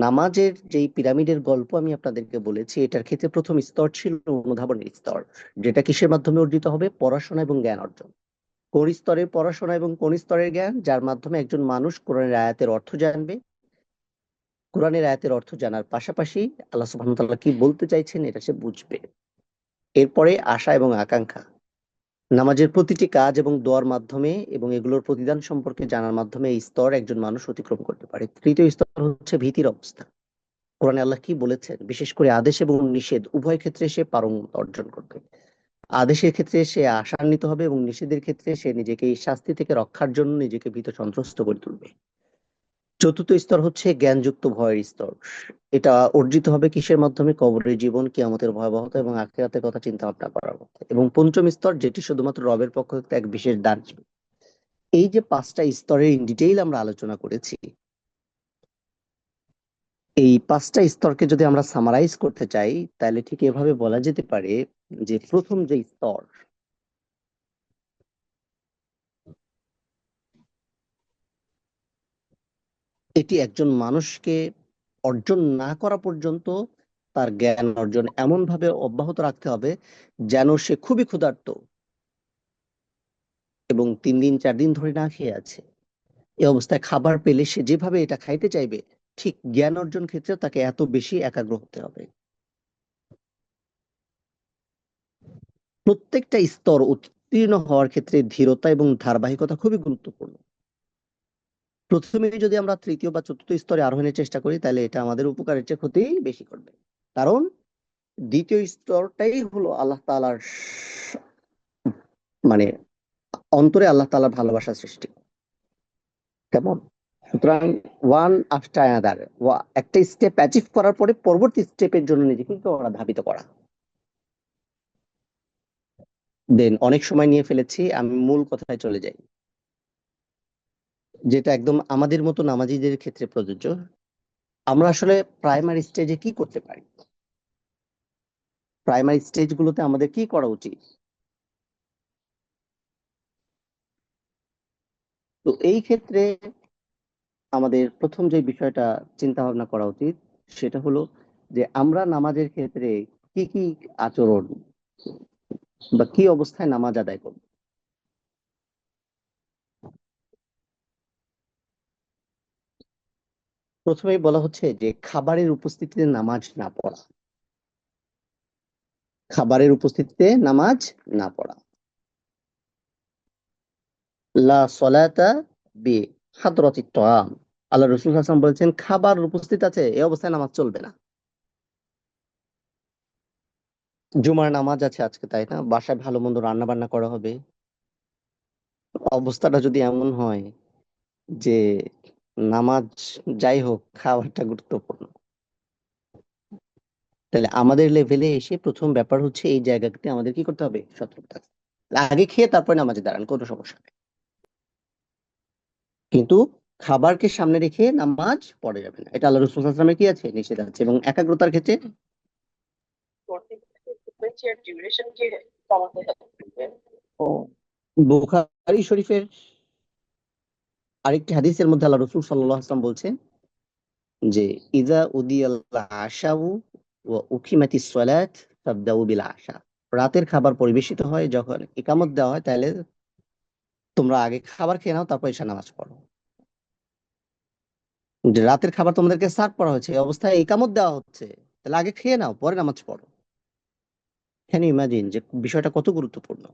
নামাজের যেই পিরামিডের গল্প আমি আপনাদেরকে বলেছি, এটার ক্ষেত্রে প্রথম স্তর ছিল অনুধাবনের স্তর, যেটা কিসের মাধ্যমে অর্জিত হবে? পড়াশোনা এবং জ্ঞান অর্জন। কোন স্তরের পড়াশোনা এবং কোন স্তরের জ্ঞান? যার মাধ্যমে একজন মানুষ কোরআনের আয়াতের অর্থ জানবে, কোরআনের আয়াতের অর্থ জানার পাশাপাশি আল্লাহ সুবহানাহু ওয়া তাআলা কি বলতে চাইছেন এটা সে বুঝবে। এরপরে আশা এবং আকাঙ্ক্ষা, নামাজের প্রতিটি কাজ এবং দোয়ার মাধ্যমে এবং এগুলোর প্রতিদান সম্পর্কে জানার মাধ্যমে এই স্তর একজন মানুষ অতিক্রম করতে পারে। তৃতীয় স্তর হচ্ছে ভীতির অবস্থা। কোরআনে আল্লাহ কি বলেছেন, বিশেষ করে আদেশ এবং নিষেধ উভয় ক্ষেত্রে সে পারঙ্গমতা অর্জন করবে। আদেশের ক্ষেত্রে সে আশান্বিত হবে এবং নিষেধের ক্ষেত্রে সে নিজেকে এই শাস্তি থেকে রক্ষার জন্য নিজেকে ভীত সন্ত্রস্ত করে তুলবে। চতুর্থ স্তর হচ্ছে জ্ঞানযুক্ত ভয়ের স্তর। এটা অর্জিত হবে কিসের মাধ্যমে? কবরের জীবন, কিয়ামতের ভয়াবহতা এবং আখিরাতের কথা চিন্তা ভাবনা করার মধ্যে। এবং পঞ্চম স্তর, যেটি শুধুমাত্র রবের পক্ষ থেকে এক বিশেষ দান। এই যে পাঁচটা স্তরের ইন ডিটেইল আমরা আলোচনা করেছি, এই পাঁচটা স্তরকে যদি আমরা সামারাইজ করতে চাই, তাহলে ঠিক এভাবে বলা যেতে পারে যে প্রথম যে স্তর, এটি একজন মানুষকে অর্জন না করা পর্যন্ত তার জ্ঞান অর্জন এমন ভাবে অব্যাহত রাখতে হবে যেন সে খুবই ক্ষুধার্ত এবং 3 দিন 4 দিন ধরে না খেয়ে আছে। এই অবস্থায় খাবার পেলে সে যেভাবে এটা খাইতে চাইবে, ঠিক জ্ঞান অর্জন ক্ষেত্রে তাকে এত বেশি একাগ্র হতে হবে। প্রত্যেকটা স্তর উত্তীর্ণ হওয়ার ক্ষেত্রে ধীরতা এবং ধারাবাহিকতা খুবই গুরুত্বপূর্ণ। প্রথমে যদি আমরা তৃতীয় বা চতুর্থ স্তরে আরোহণের চেষ্টা করি, তাহলে এটা আমাদের উপকারের চেয়ে ক্ষতি বেশি করবে। কারণ দ্বিতীয় স্তরটাই হলো আল্লাহ তাআলার মানে অন্তরে আল্লাহ তাআলার ভালোবাসা সৃষ্টি। কেমন? সুতরাং ওয়ান আফটার অ্যানাদার, একটা স্টেপ অ্যাচিভ করার পরে পরবর্তী স্টেপের জন্য নিজেকে কি করা? ধাবিত করা। দেন অনেক সময় নিয়ে ফেলেছি, আমি মূল কথায় চলে যাই, যেটা একদম আমাদের মতো নামাজীদের ক্ষেত্রে প্রযোজ্য। আমরা আসলে প্রাইমারি স্টেজে কি করতে পারি? প্রাইমারি স্টেজ গুলোতে আমাদের কি করা উচিত? তো এই ক্ষেত্রে আমাদের প্রথম যে বিষয়টা চিন্তা ভাবনা করা উচিত, সেটা হলো যে আমরা নামাজের ক্ষেত্রে কি কি আচরণ বা কি অবস্থায় নামাজ আদায় করব। প্রথমেই বলা হচ্ছে যে খাবারের উপস্থিতিতে নামাজ না পড়া। খাবারের উপস্থিতিতে নামাজ না পড়া। লা সলাতা বি হাদরাতি তাআম। আল্লাহ রাসূল সাল্লাল্লাহু আলাইহি ওয়াসাল্লাম বলেছেন খাবার উপস্থিত আছে এই অবস্থায় নামাজ চলবে না। জুমার নামাজ আছে আজকে, তাই না? বাসায় ভালো মন্দ রান্না বান্না করা হবে। অবস্থাটা যদি এমন হয় যে নামাজ যাই হোক খাওয়াটা গুরুত্বপূর্ণ, তাহলে আমাদের লেভেলে এসে প্রথম ব্যাপার হচ্ছে এই জায়গাতে আমাদের কি করতে হবে? সতর্ক থাকতে হবে। আগে খেয়ে তারপরে নামাজে দাঁড়ান, কোনো সমস্যা নেই। কিন্তু খাবারকে সামনে রেখে নামাজ পড়া যাবে না, এটা আল্লাহ রাসূল সাল্লাল্লাহু আলাইহি ওয়াসাল্লামের কি আছে? নিষেধ আছে। এবং একাগ্রতার ক্ষেত্রে ও বুখারী শরীফের আরেকটি হাদিসের মধ্যে আল্লাহ রাসূল সাল্লাল্লাহু আলাইহি ওয়াসাল্লাম বলছেন যে ইযা উদিয়াল আশাউ ওয়া উকিমাতিস সালাত ফাবদাউ বিল আশা। রাতের খাবার পরিবেশিত হয় যখন ইকামত দেওয়া হয়, তাহলে তোমরা আগে খাবার খেয়ে নাও, তারপর এসে নামাজ পড়ো। যে রাতের খাবার তোমাদেরকে সার্ভ করা হয়েছে এই অবস্থায় ইকামত দেওয়া হচ্ছে, তাহলে আগে খেয়ে নাও, পরে নামাজ পড়ো। ক্যান ইউ ইমাজিন যে বিষয়টা কত গুরুত্বপূর্ণ?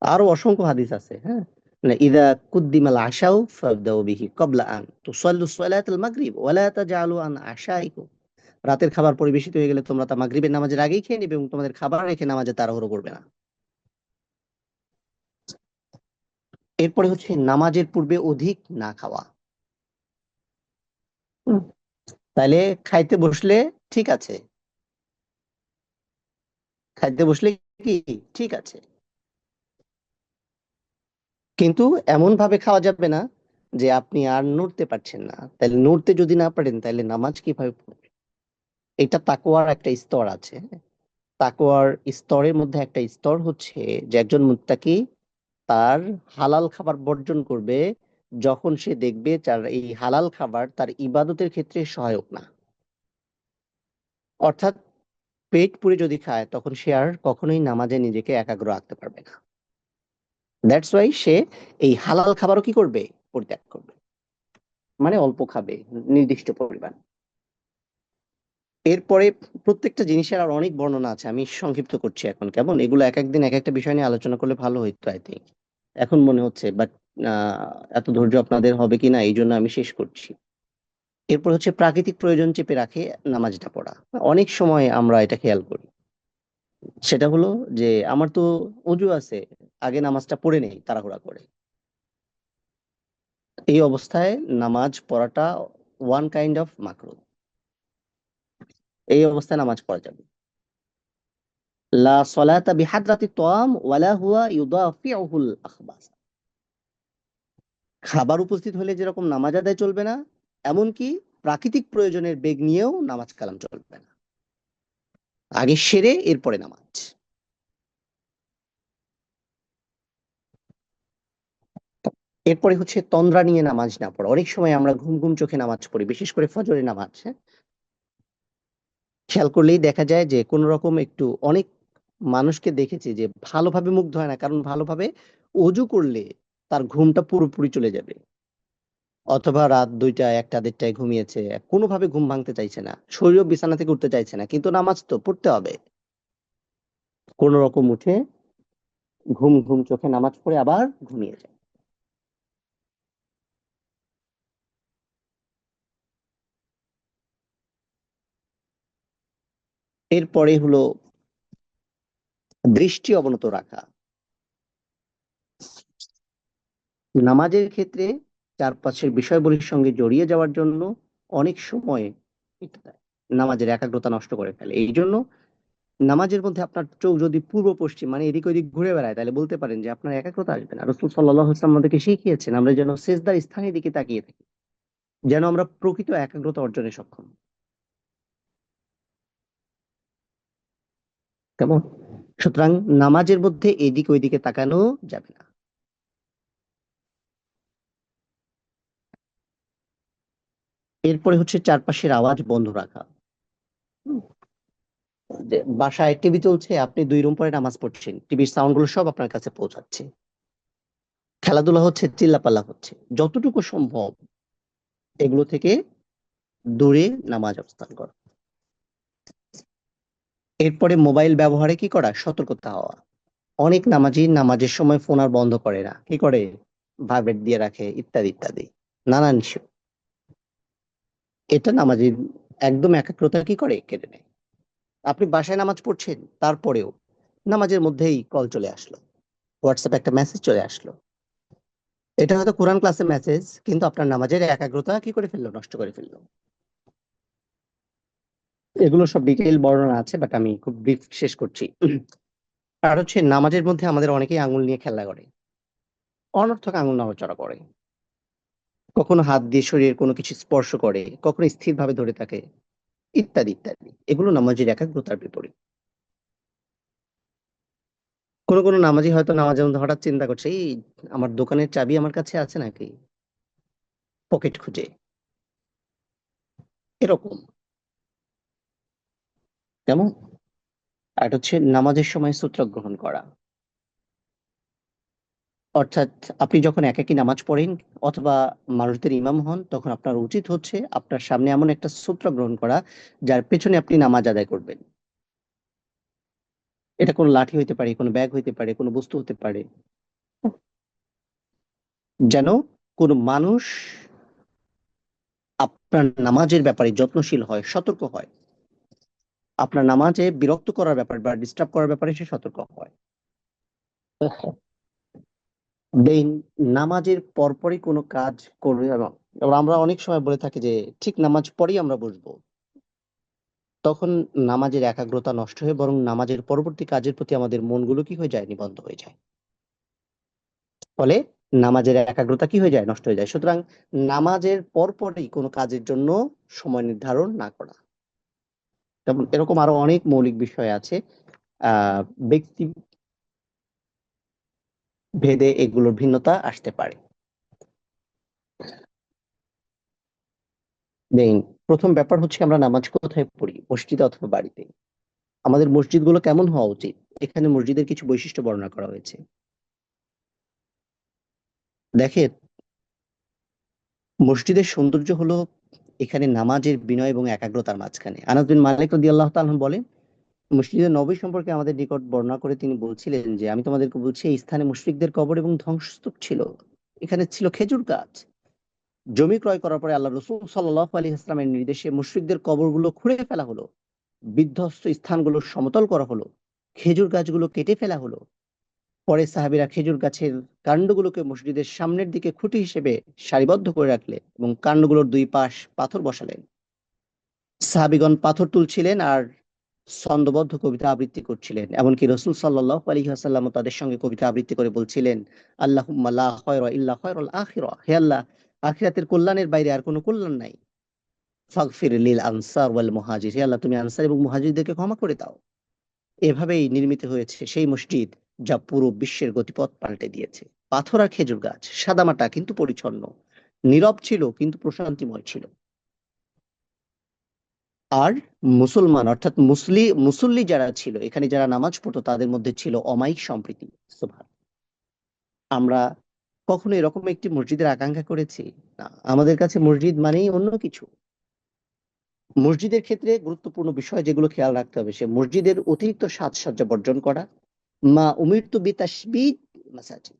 আরো অসংখ্য হাদিস আছে, হ্যাঁ। মানে ইদা কুদ্দিমাল আশাউ ফাবদাউ বিহি ক্বাবলা আন তুসাল্লু সালাতাল মাগরিব ওয়ালা তাজআলু আন আশাইকুম। রাতের খাবার পরিবেশিত হয়ে গেলে তোমরা তা মাগরিবের নামাজের আগেই খেয়ে নেবে এবং তোমাদের খাবার রেখে নামাজে তাড়াহুড়ো করবে না। এরপরে হচ্ছে নামাজের পূর্বে অধিক না খাওয়া। হুম, তাইলে খাইতে বসলে ঠিক আছে, খাইতে বসলে কি ঠিক আছে, কিন্তু এমন ভাবে খাওয়া যাবে না যে আপনি আর নড়তে পারছেন না। তাহলে নড়তে যদি না পারেন তাহলে নামাজ কিভাবে পড়বেন? এটা তাকওয়ার একটা স্তর আছে। তাকওয়ার স্তরের মধ্যে একটা স্তর হচ্ছে যে একজন মুত্তাকি তার হালাল খাবার বর্জন করবে যখন সে দেখবে তার এই হালাল খাবার তার ইবাদতের ক্ষেত্রে সহায়ক না। অর্থাৎ পেট পুরে যদি খায় তখন সে আর কখনোই নামাজে নিজেকে একাগ্র রাখতে পারবে না। দ্যাটস ওয়াই সে এই হালাল খাবারও কি করবে? পরিত্যাগ করবে। মানে অল্প খাবে, নির্দিষ্ট পরিমাণ। এরপরে প্রত্যেকটা জিনিসের আর অনেক বর্ণনা আছে, আমি সংক্ষিপ্ত করছি এখন, কেমন? এগুলো এক একদিন এক একটা বিষয় নিয়ে আলোচনা করলে ভালো হইতো আই থিঙ্ক। এখন মনে হচ্ছে বাট এত ধৈর্য আপনাদের হবে কিনা এই জন্য আমি শেষ করছি। এরপর হচ্ছে প্রাকৃতিক প্রয়োজন চেপে রাখে নামাজটা পড়া। অনেক সময় আমরা এটা খেয়াল করি, সেটা হলো যে আমার তো অজু আছে, আগে নামাজটা পড়ে নেই তাড়াহুড়া করে। এই অবস্থায় নামাজ পড়াটা ওয়ান কাইন্ড অফ মাকরু। এই অবস্থায় নামাজ পড়া যাবে। লা সলাতা বিহাদরাতি তাম ওয়ালা হুয়া ইউদাফিউহুল আখবাস। খাবার উপস্থিত হলে যেরকম নামাজ আদায় চলবে না, এমনকি প্রাকৃতিক প্রয়োজনের বেগ নিয়েও নামাজ কালাম চলবে না। আগে সেরে এরপরে নামাজ। এরপরে হচ্ছে তন্দ্রা নিয়ে নামাজ না পড়া। অনেক সময় আমরা ঘুম ঘুম চোখে নামাজ পড়ি, বিশেষ করে ফজরের নামাজ, হ্যাঁ? খেয়াল করলেই দেখা যায় যে কোন রকম একটু অনেক মানুষকে দেখেছি যে ভালোভাবে মুখ ধোয় না, কারণ ভালোভাবে অজু করলে তার ঘুমটা পুরোপুরি চলে যাবে। অথবা রাত ২টা ১টা ১:৩০টায় ঘুমিয়েছে, কোনোভাবে ঘুম ভাঙতে চাইছে না, শরীরও বিছানা থেকে উঠতে চাইছে না, কিন্তু নামাজ তো পড়তে হবে। কোন রকম উঠে ঘুম ঘুম চোখে নামাজ পড়ে আবার ঘুমিয়ে যায়। এরপরে হলো দৃষ্টি অবনত রাখা। নামাজের ক্ষেত্রে চারপাশের বিষয়বলির সঙ্গে জড়িয়ে যাওয়ার জন্য অনেক সময় এটা নামাজের একাগ্রতা নষ্ট করে ফেলে। এই জন্য নামাজের মধ্যে আপনার চোখ যদি পূর্ব পশ্চিম মানে এদিক ওদিক ঘুরে বেড়ায়, তাহলে বলতে পারেন যে আপনার একাগ্রতা আসবে না। রাসূল সাল্লাল্লাহু আলাইহি ওয়াসাল্লাম আমাদেরকে শিখিয়েছেন আমরা যেন সিজদার স্থানের দিকে তাকিয়ে থাকি, যেন আমরা প্রকৃত একাগ্রতা অর্জনে সক্ষম। কেমন? সুতরাং নামাজের মধ্যে এদিক ওইদিকে তাকানো যাবে না। এরপরে হচ্ছে চারপাশের আওয়াজ বন্ধ রাখা। যে বাসায় টিভি চলছে, আপনি 2 রুম পরে নামাজ পড়ছেন, টিভির সাউন্ড গুলো সব আপনার কাছে পৌঁছাচ্ছে, খেলাধুলা হচ্ছে, চিল্লাপাল্লা হচ্ছে, যতটুকু সম্ভব এগুলো থেকে দূরে নামাজ অবস্থান করা। এরপরে মোবাইল ব্যবহারে কি করা, সতর্কতা হওয়া। অনেক নামাজি নামাজের সময় ফোন আর বন্ধ করে না, কি করে, ভাইব্রেট দিয়ে রাখে, ইত্যাদি ইত্যাদি, নানান ইস্যু। এটা নামাজের একদম একাগ্রতা কি করে, কেড়ে নেয়। আপনি বাসায় নামাজ পড়ছেন, তারপরেও নামাজের মধ্যেই কল চলে আসলো, হোয়াটসঅ্যাপে একটা মেসেজ চলে আসলো, এটা হয়তো কোরআন ক্লাসের মেসেজ, কিন্তু আপনার নামাজের একাগ্রতা কি করে ফেললো, নষ্ট করে ফেললো। এগুলো সব ডিটেইল বর্ণনা আছে, বাট আমি খুব ব্রিফ শেষ করছি। আর হচ্ছে নামাজের মধ্যে আমাদের অনেকেই আঙুল নিয়ে খেলা করে, অনর্থক আঙুল নড়াচড়া করে, কখনো হাত দিয়ে শরীরের কোনো কিছু স্পর্শ করে, কখনো স্থিরভাবে ধরে থাকে, ইত্যাদি ইত্যাদি। এগুলো নামাজের একাগ্রতার বিপরীত। কোনো কোনো নামাজি হয়তো নামাজের মধ্যে হঠাৎ চিন্তা করছে, এই আমার দোকানের চাবি আমার কাছে আছে নাকি, পকেট খুঁজে, এরকম। কেমন। আর এটা হচ্ছে নামাজের সময় সূত্র গ্রহণ করা, অর্থাৎ আপনি যখন একাকী নামাজ পড়েন অথবা মানুষদের ইমাম হন, তখন আপনার উচিত হচ্ছে আপনার সামনে এমন একটা সূত্র গ্রহণ করা যার পেছনে আপনি নামাজ আদায় করবেন। এটা কোনো লাঠি হইতে পারে, কোনো ব্যাগ হইতে পারে, কোনো বস্তু হতে পারে, যেন কোনো মানুষ আপনার নামাজের ব্যাপারে যত্নশীল হয়, সতর্ক হয়, আপনার নামাজে বিরক্ত করার ব্যাপারে বা ডিস্টার্ব করার ব্যাপারে সে সতর্ক হয়। দেন নামাজের পরপরই কোনো কাজ করবে, এবং এবং আমরা অনেক সময় বলে থাকি যে ঠিক নামাজ পড়েই আমরা বসবো, তখন নামাজের একাগ্রতা নষ্ট হয়ে বরং নামাজের পরবর্তী কাজের প্রতি আমাদের মনগুলো কি হয়ে যায়, নিবদ্ধ হয়ে যায়। ফলে নামাজের একাগ্রতা কি হয়ে যায়, নষ্ট হয়ে যায়। সুতরাং নামাজের পরপরই কোনো কাজের জন্য সময় নির্ধারণ না করা। তেমন এরকম আরো অনেক মৌলিক বিষয় আছে, আহ ব্যক্তি ভেদে এগুলোর ভিন্নতা আসতে পারে। দেন প্রথম ব্যাপার হচ্ছে আমরা নামাজ কোথায় পড়ি, মসজিদে অথবা বাড়িতে। আমাদের মসজিদগুলো কেমন হওয়া উচিত, এখানে মসজিদের কিছু বৈশিষ্ট্য বর্ণনা করা হয়েছে। দেখেন, মসজিদের সৌন্দর্য হলো এখানে নামাজের বিনয় এবং একাগ্রতার মাঝখানে। আনাস বিন মালিক রাদিয়াল্লাহু তাআলা বলেন, মসজিদে নবী সম্পর্কে আমাদের নিকট বর্ণনা করে তিনি বলছিলেন যে, আমি তোমাদেরকে বলছি, এই স্থানে মুশরিকদের কবর এবং ধ্বংসস্তূপ ছিল। এখানে ছিল খেজুর গাছ। জমি ক্রয় করার পরে আল্লাহ রাসূল সাল্লাল্লাহু আলাইহি ওয়াসাল্লামের নির্দেশে মুশরিকদের কবরগুলো খুঁড়ে ফেলা হলো, বিধ্বস্ত স্থানগুলো সমতল করা হলো, খেজুর গাছগুলো কেটে ফেলা হলো। পরে সাহাবীরা খেজুর গাছের কাণ্ডগুলোকে মসজিদের সামনের দিকে খুঁটি হিসেবে সারিবদ্ধ করে রাখলেন এবং কাণ্ডগুলোর 2 পাশ পাথর বসালেন। সাহাবীগণ পাথর তুলছিলেন আর ছন্দবদ্ধ কবিতা আবৃত্তি করছিলেন। এমনকি রাসূল সাল্লাল্লাহু আলাইহি ওয়াসাল্লাম তাদের সঙ্গে কবিতা আবৃত্তি করে বলছিলেন, আল্লাহুম্মা লা খায়রা ইল্লা খায়রুল আখিরা, হে আল্লাহ, আখিরাতের কল্যাণের বাইরে আর কোনো কল্যাণ নাই। ফাগফির লিল আনসার ওয়াল মুহাজির, হে আল্লাহ তুমি আনসার এবং মুহাজিরদেরকে ক্ষমা করে দাও। এভাবেই নির্মিত হয়েছে সেই মসজিদ যা পুরো বিশ্বের গতিপথ পাল্টে দিয়েছে। পাথর আর খেজুর গাছ, সাদামাটা কিন্তু পরিচ্ছন্ন, নীরব ছিল কিন্তু প্রশান্তিময় ছিল। আর মুসলমান অর্থাৎ মুসল্লি যারা ছিল, এখানে যারা নামাজ পড়তো, তাদের মধ্যে ছিল অমায়িক সম্প্রীতি। সুবহান। আমরা কখনো এরকম একটি মসজিদের আকাঙ্ক্ষা করেছি? না, আমাদের কাছে মসজিদ মানেই অন্য কিছু। মসজিদের ক্ষেত্রে গুরুত্বপূর্ণ বিষয় যেগুলো খেয়াল রাখতে হবে, সে মসজিদের অতিরিক্ত সাজসজ্জা বর্জন করা। মা উমিরতু বিতাশবিদ মাসাজিদ,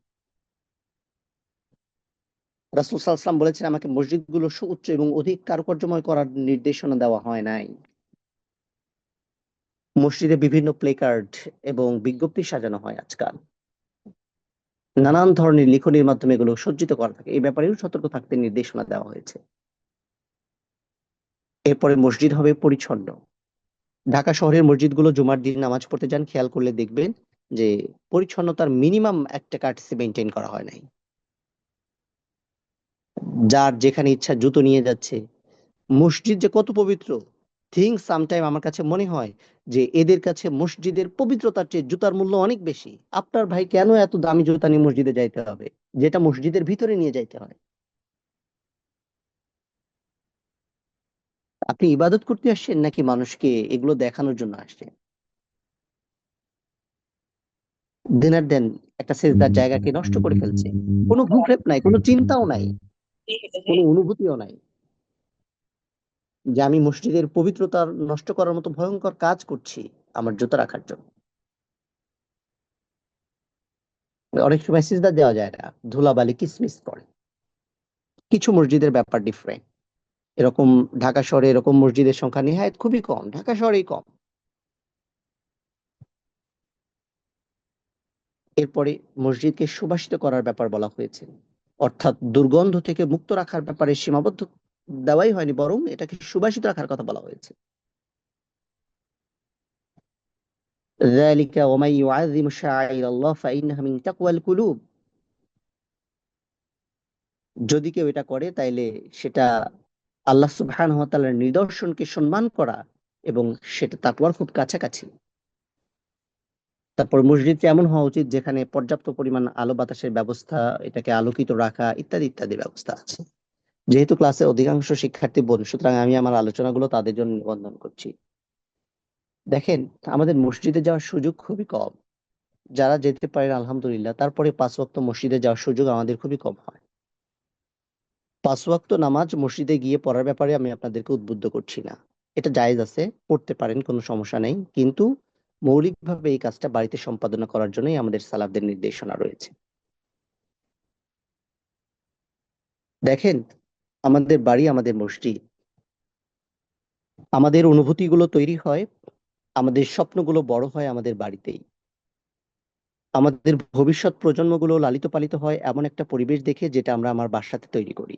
রাসূল সাল্লাল্লাহু আলাইহি ওয়াসাল্লাম বলেছেন, আমাকে মসজিদগুলো সুউচ্চ এবং অধিক কারুকার্যময় করার নির্দেশনা দেওয়া হয় নাই। মসজিদে বিভিন্ন প্লেকার্ড এবং বিজ্ঞপ্তি সাজানো হয় আজকাল, নানান ধরনের লিখনির মাধ্যমে এগুলো সজ্জিত করা থাকে, এই ব্যাপারেও সতর্ক থাকতে নির্দেশনা দেওয়া হয়েছে। এরপরে মসজিদ হবে পরিচ্ছন্ন। ঢাকা শহরের মসজিদগুলো জুমার দিন নামাজ পড়তে যান, খেয়াল করলে দেখবেন যে পরিচ্ছন্নতার মিনিমাম একটা কার্টেসি মেনটেন করা হয় নাই। যার যেখানে ইচ্ছা জুতো নিয়ে যাচ্ছে। মসজিদ যে কত পবিত্র, থিঙ্ক সামটাইম আমার কাছে মনে হয় যে এদের কাছে মসজিদের পবিত্রতার চেয়ে জুতার মূল্য অনেক বেশি। আপনার ভাই কেন এত দামি জুতা নিয়ে মসজিদে যাইতে হবে, যেটা মসজিদের ভিতরে নিয়ে যাইতে হয়। আপনি ইবাদত করতে আসছেন নাকি মানুষকে এগুলো দেখানোর জন্য আসছেন? দিনের দেন একটা সেজদার জায়গাকে নষ্ট করে ফেলছে। কোনো ভ্রুক্ষেপ নাই, কোনো চিন্তাও নাই, কোনো অনুভূতিও নাই যে আমি মসজিদের পবিত্রতা নষ্ট করার মতো ভয়ঙ্কর কাজ করছি আমার জুতা রাখার জন্য। অনেক সময় সিজদা দেওয়া যায় না, ধুলাবালি কিসমিস করে। কিছু মসজিদের ব্যাপার ডিফারেন্ট। এরকম ঢাকা শহরে এরকম মসজিদের সংখ্যা নেহায়েত খুবই কম, ঢাকা শহরেই কম। এরপরে মসজিদকে সুবাসিত করার ব্যাপার বলা হয়েছে, অর্থাৎ দুর্গন্ধ থেকে মুক্ত রাখার ব্যাপারে সীমাবদ্ধ দেওয়াই হয়নি, বরং এটাকে সুবাসিত রাখার কথা বলা হয়েছে। ذلك ومن يعظم شعائر الله فإنها من تقوى القلوب। যদি কেউ এটা করে তাইলে সেটা আল্লাহ সুবহানাহু ওয়া তাআলার নিদর্শনকে সম্মান করা, এবং সেটা তাকওয়ার খুব কাছাকাছি। তারপর মসজিদটা এমন হওয়া উচিত যেখানে পর্যাপ্ত পরিমাণ আলো বাতাসের ব্যবস্থা, এটাকে আলোকিত রাখা ইত্যাদি ইত্যাদি ব্যবস্থা আছে। যেহেতু ক্লাসে অধিকাংশ শিক্ষার্থী বোন, সুতরাং আমি আমার আলোচনাগুলো তাদের জন্য নিবন্ধন করছি। দেখেন, আমাদের মসজিদে যাওয়ার সুযোগ খুবই কম। যারা যেতে পারেন আলহামদুলিল্লাহ, তারপরে 5 ওয়াক্ত মসজিদে যাওয়ার সুযোগ আমাদের খুবই কম হয়। 5 ওয়াক্ত নামাজ মসজিদে গিয়ে পড়ার ব্যাপারে আমি আপনাদেরকে উদ্বুদ্ধ করছি না। এটা জায়েজ আছে, পড়তে পারেন, কোনো সমস্যা নেই, কিন্তু মৌলিকভাবে এই কাজটা বাড়িতে সম্পাদনা করার জন্যই আমাদের সালাফদের নির্দেশনা রয়েছে। দেখেন, আমাদের বাড়ি আমাদের মসজিদ। আমাদের অনুভূতিগুলো তৈরি হয়, আমাদের স্বপ্নগুলো বড় হয় আমাদের বাড়িতেই। আমাদের ভবিষ্যৎ প্রজন্মগুলো লালিত পালিত হয় এমন একটা পরিবেশ দেখে, যেটা আমরা আমার বাসাতে তৈরি করি।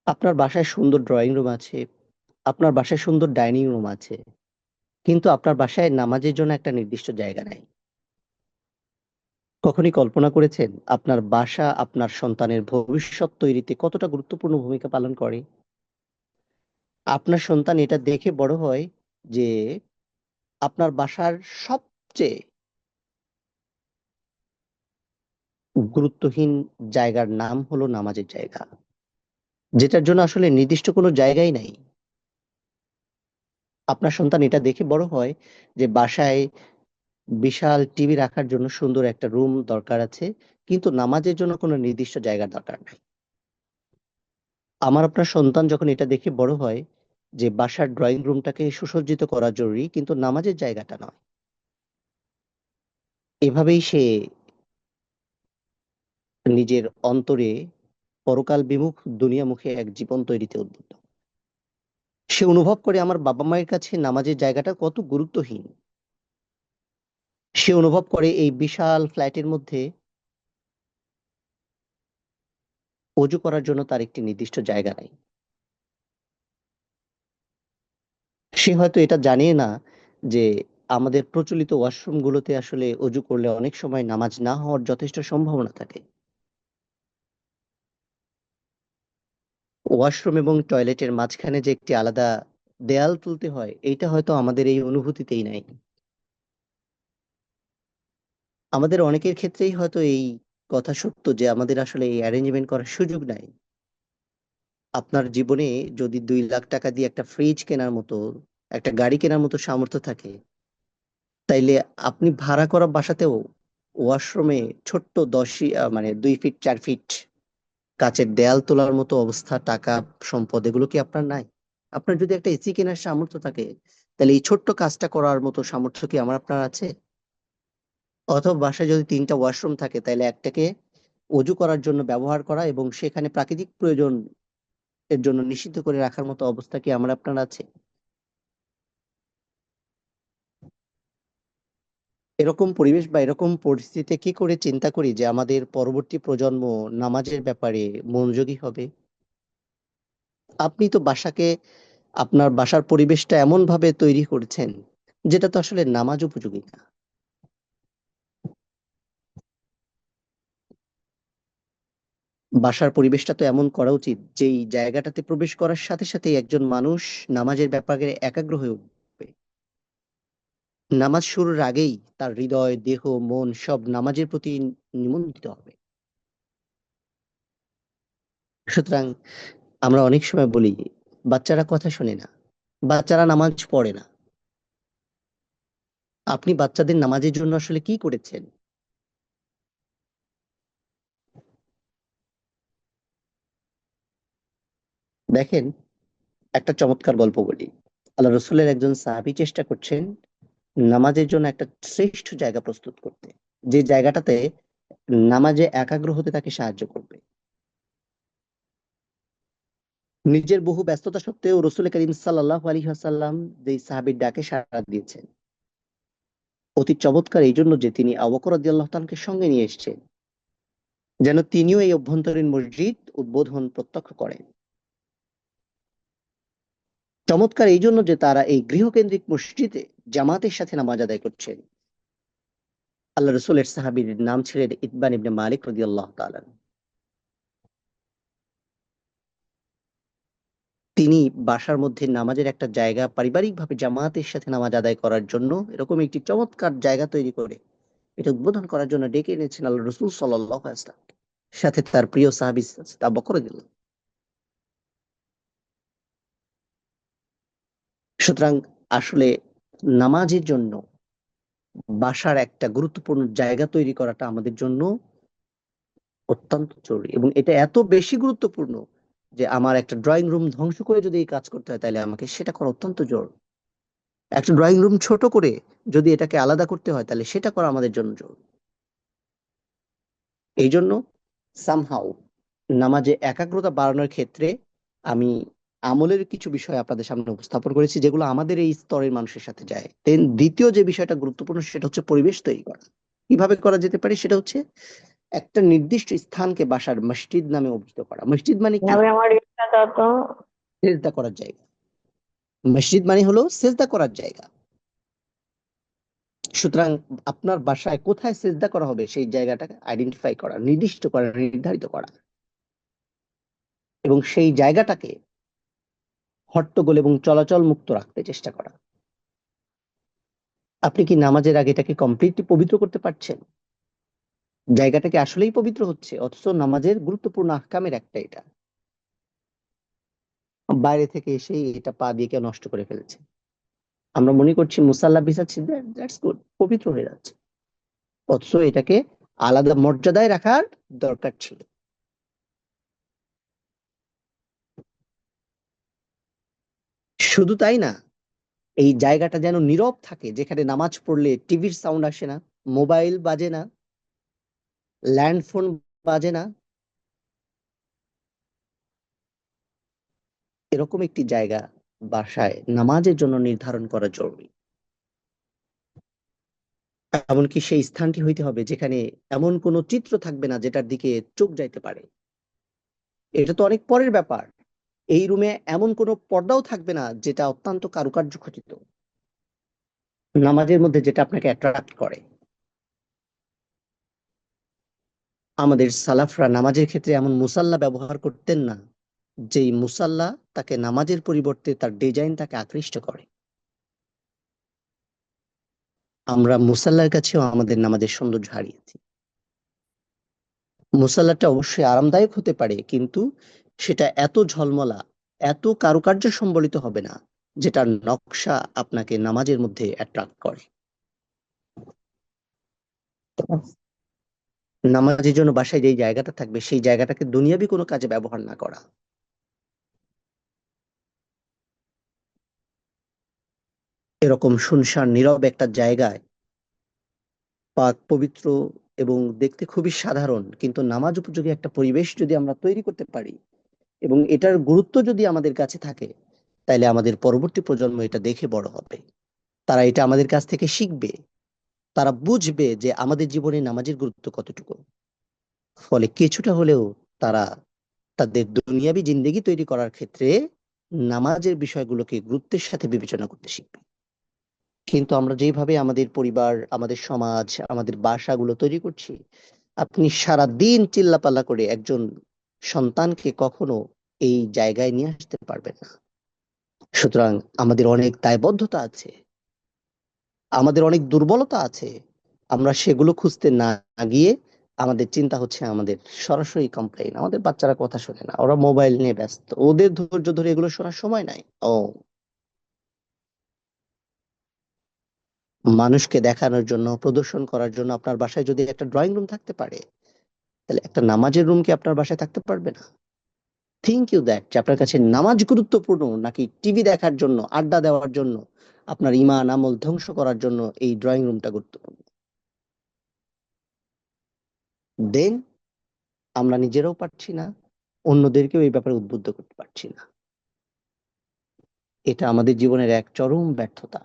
আপনার বাসায় সুন্দর ড্রয়িং রুম আছে, আপনার বাসায় সুন্দর ডাইনিং রুম আছে, কিন্তু আপনার বাসায় নামাজের জন্য একটা নির্দিষ্ট জায়গা নাই। কখনই কল্পনা করেছেন আপনার বাসা আপনার সন্তানের ভবিষ্যৎ তৈরিতে কতটা গুরুত্বপূর্ণ ভূমিকা পালন করে? আপনার সন্তান এটা দেখে বড় হয় যে আপনার বাসার সবচেয়ে গুরুত্বহীন জায়গার নাম হলো নামাজের জায়গা, যেটার জন্য আসলে নির্দিষ্ট কোনো জায়গাই নাই। আপনার সন্তান এটা দেখে বড় হয় যে বাসায় বিশাল টিভি রাখার জন্য সুন্দর একটা রুম দরকার আছে, কিন্তু নামাজের জন্য কোনো নির্দিষ্ট জায়গার দরকার নাই। আমার আপনার সন্তান যখন এটা দেখে বড় হয় যে বাসার ড্রয়িং রুমটাকে সুসজ্জিত করা জরুরি, কিন্তু নামাজের জায়গাটা নয়, এভাবেই সে নিজের অন্তরে পরকাল বিমুখ দুনিয়ামুখী এক জীবন তৈরিতে উদ্বুদ্ধ। সে অনুভব করে আমার বাবা মায়ের কাছে নামাজের জায়গাটা কত গুরুত্বহীন। সে অনুভব করে এই বিশাল ফ্ল্যাটের মধ্যে অজু করার জন্য তার একটি নির্দিষ্ট জায়গা নাই। সে হয়তো এটা জানে না যে আমাদের প্রচলিত ওয়াশরুম গুলোতে আসলে অজু করলে অনেক সময় নামাজ না হওয়ার যথেষ্ট সম্ভাবনা থাকে। ওয়াশরুম এবং টয়লেটের মাঝখানে যে একটি আলাদা দেয়াল তুলতে হয়, এইটা হয়তো আমাদের এই অনুভূতিতেই নাই। আমাদের অনেকের ক্ষেত্রেই হয়তো এই কথা সত্য যে আমাদের আসলে এই অ্যারেঞ্জমেন্ট করার সুযোগ নাই। আপনার জীবনে যদি 2 লাখ টাকা দিয়ে একটা ফ্রিজ কেনার মতো, একটা গাড়ি কেনার মতো সামর্থ্য থাকে, তাইলে আপনি ভাড়া করা বাসাতেও ওয়াশরুমে ছোট্ট 2 ফিট 4 ফিট কাচের দেয়াল তোলার মতো অবস্থা, টাকা, সম্পদ এগুলো কি আপনার নাই? আপনার যদি একটা এসি কেনার সামর্থ্য থাকে, তাহলে এই ছোট্ট কাজটা করার মতো সামর্থ্য কি আমার আপনার আছে? অথবা বাসায় যদি 3টা ওয়াশরুম থাকে, তাহলে একটাকে অজু করার জন্য ব্যবহার করা এবং সেখানে প্রাকৃতিক প্রয়োজন এর জন্য নিষিদ্ধ করে রাখার মতো অবস্থা কি আমার আপনার আছে? এরকম পরিবেশ বা এরকম পরিস্থিতিতে কি করে চিন্তা করি যে আমাদের পরবর্তী প্রজন্ম নামাজের ব্যাপারে মনোযোগী হবে? আপনি তো বাসাকে, আপনার বাসার পরিবেশটা এমন ভাবে তৈরি করেছেন যেটা তো আসলে নামাজ উপযোগী না। বাসার পরিবেশটা তো এমন করা উচিত যেই জায়গাটাতে প্রবেশ করার সাথে সাথে একজন মানুষ নামাজের ব্যাপারে একাগ্র হয়ে উঠবে। নামাজ শুরুর আগেই তার হৃদয়, দেহ, মন সব নামাজের প্রতি নিমন্ত্রিত হবে। সুতরাং আমরা অনেক সময় বলি বাচ্চারা কথা শোনে না, বাচ্চারা নামাজ পড়ে না। আপনি বাচ্চাদের নামাজের জন্য আসলে কি করেছেন? দেখেন, একটা চমৎকার গল্প বলি। আল্লাহ রসুলের একজন সাহাবী চেষ্টা করছেন নামাজের জন্য একটা শ্রেষ্ঠ জায়গা প্রস্তুত করতে, যে জায়গাটাতে নামাজে একাগ্র হতে তাকে সাহায্য করবে। নিজের বহু ব্যস্ততা সত্ত্বেও রসুল করিম সাল্লাল্লাহু আলাইহি ওয়াসাল্লাম যে সাহাবীর ডাকে সাড়া দিয়েছেন, অতি চমৎকার এই জন্য যে তিনি আবু বকর রাদিয়াল্লাহু তাআলাকে সঙ্গে নিয়ে এসেছেন, যেন তিনিও এই অভ্যন্তরীণ মসজিদ উদ্বোধন প্রত্যক্ষ করেন। চমৎকার এই জন্য যে তারা এই গৃহকেন্দ্রিক মসজিদে জামাতের সাথে নামাজ আদায় করছেন। আল্লাহ রসুলের সাহাবীর নাম ছিলেন ইতবান ইবনে মালিক রাদিয়াল্লাহু তাআলা। তিনি বাসার মধ্যে নামাজের একটা জায়গা পারিবারিকভাবে জামাতের সাথে নামাজ আদায় করার জন্য এরকম একটি চমৎকার জায়গা তৈরি করে এটা উদ্বোধন করার জন্য ডেকে এনেছেন আল্লাহ রসুল সাল্লাল্লাহু আলাইহি ওয়াসাল্লাম, সাথে তার প্রিয় সাহাবী আবু বকর রাদিয়াল্লাহু। সুতরাং আসলে নামাজের জন্য বাসার একটা গুরুত্বপূর্ণ জায়গা তৈরি করাটা আমাদের জন্য অত্যন্ত জরুরি, এবং এটা এত বেশি গুরুত্বপূর্ণ যে আমার একটা ড্রয়িং রুম ধ্বংস করে যদি এই কাজ করতে হয় তাহলে আমাকে সেটা করা অত্যন্ত জরুরি। একটা ড্রয়িং রুম ছোট করে যদি এটাকে আলাদা করতে হয় তাহলে সেটা করা আমাদের জন্য জরুরি। এই জন্য সামহাউ নামাজে একাগ্রতা বাড়ানোর ক্ষেত্রে আমি আমলের কিছু বিষয় আপনাদের সামনে উপস্থাপন করেছি যেগুলো আমাদের এই স্তরের মানুষের সাথে যায়। দেন দ্বিতীয় যে বিষয়টা গুরুত্বপূর্ণ সেটা হচ্ছে পরিবেশ তৈরি করা। কিভাবে করা যেতে পারে সেটা হচ্ছে একটা নির্দিষ্ট স্থানকে বাসার মসজিদ নামে অভিহিত করা। মসজিদ মানে কি? আমি আমার রিলটা দাও তো। সেজদা করার জায়গা। মসজিদ মানে হলো সেজদা করার জায়গা। সুতরাং আপনার বাসায় কোথায় সেজদা করা হবে সেই জায়গাটাকে আইডেন্টিফাই করা, নির্দিষ্ট করা, নির্ধারিত করা, এবং সেই জায়গাটাকে হট্টগোল এবং চলাচল মুক্ত রাখতে চেষ্টা করা। আপনি কি নামাজের আগে এটাকে কমপ্লিটলি পবিত্র করতে পারছেন? জায়গাটাকে আসলেই পবিত্র হচ্ছে, অথচ নামাজের গুরুত্বপূর্ণ আহকামের একটা এটা। বাইরে থেকে এসে এটা পা দিয়ে কেউ নষ্ট করে ফেলেছে, আমরা মনে করছি মুসাল্লা বিছাচ্ছি, দ্যাটস গুড, পবিত্র হয়ে যাচ্ছে, অথচ এটাকে আলাদা মর্যাদায় রাখার দরকার ছিল। শুধু তাই না, এই জায়গাটা যেন নীরব থাকে, যেখানে নামাজ পড়লে টিভির সাউন্ড আসে না, মোবাইল বাজে না, ল্যান্ডফোন বাজে না। এরকম একটি জায়গা বাসায় নামাজের জন্য নির্ধারণ করা জরুরি। এমনকি সেই স্থানটি হইতে হবে যেখানে এমন কোনো চিত্র থাকবে না যেটার দিকে চোখ যাইতে পারে। এটা তো অনেক পরের ব্যাপার। এই রুমে এমন কোনো পর্দাও থাকবে না যেটা অত্যন্ত কারুকার্য খচিত, নামাজের মধ্যে যেটা আপনাকে অ্যাট্রাক্ট করে। আমাদের সালাফরা নামাজের ক্ষেত্রে এমন মুসাল্লা ব্যবহার করতেন না যেই মুসাল্লা তাকে নামাজের পরিবর্তে তার ডিজাইন তাকে আকৃষ্ট করে। আমরা মুসাল্লার কাছেও আমাদের নামাজের সৌন্দর্য হারিয়েছি। মুসাল্লাটা অবশ্যই আরামদায়ক হতে পারে, কিন্তু সেটা এত ঝলমলা, এত কারুকার্য সম্বলিত হবে না যেটার নকশা আপনাকে নামাজের মধ্যে অ্যাট্রাক্ট করে। নামাজের জন্য বাসায় যেই জায়গাটা থাকবে সেই জায়গাটাকে দুনিয়াবি কোনো কাজে ব্যবহার না করা। এরকম শুনশান নীরব একটা জায়গায় পাক পবিত্র এবং দেখতে খুবই সাধারণ কিন্তু নামাজ উপযোগী একটা পরিবেশ যদি আমরা তৈরি করতে পারি, এবং এটার গুরুত্ব যদি আমাদের কাছে থাকে, তাহলে আমাদের পরবর্তী প্রজন্ম এটা দেখে বড় হবে। তারা এটা আমাদের কাছ থেকে শিখবে, তারা বুঝবে যে আমাদের জীবনে নামাজের গুরুত্ব কতটুকু। ফলে কিছুটা হলেও তারা তাদের দুনিয়াবী জিন্দেগি তৈরি করার ক্ষেত্রে নামাজের বিষয়গুলোকে গুরুত্বের সাথে বিবেচনা করতে শিখবে। কিন্তু আমরা যেভাবে আমাদের পরিবার, আমাদের সমাজ, আমাদের বাসাগুলো তৈরি করছি, আপনি সারা দিন চিল্লাপাল্লা করে একজন সন্তানকে কখনো এই জায়গায় নিয়ে আসতে পারবেন না। সুতরাং আমাদের অনেক দায়বদ্ধতা আছে, আমাদের অনেক দুর্বলতা আছে। আমরা সেগুলো খুঁজতে না গিয়ে আমাদের চিন্তা হচ্ছে আমাদের সরাসরি কমপ্লেইন, আমাদের বাচ্চারা কথা শোনে না, ওরা মোবাইল নিয়ে ব্যস্ত, ওদের ধৈর্য ধরে এগুলো শোনার সময় নাই। ও, মানুষকে দেখানোর জন্য, প্রদর্শন করার জন্য আপনার বাসায় যদি একটা ড্রয়িং রুম থাকতে পারে, তাহলে একটা নামাজের রুম কি আপনার বাসায় থাকতে পারবে না? থিংক ইউ দ্যাট, যে আপনার কাছে নামাজ গুরুত্বপূর্ণ নাকি টিভি দেখার জন্য, আড্ডা দেওয়ার জন্য, আপনার ইমান আমল ধ্বংস করার জন্য এই ড্রয়িং রুমটা গুরুত্বপূর্ণ? দেন আমরা নিজেরাও পারছি না, অন্যদেরকেও এই ব্যাপারে উদ্বুদ্ধ করতে পারছি না। এটা আমাদের জীবনের এক চরম ব্যর্থতা।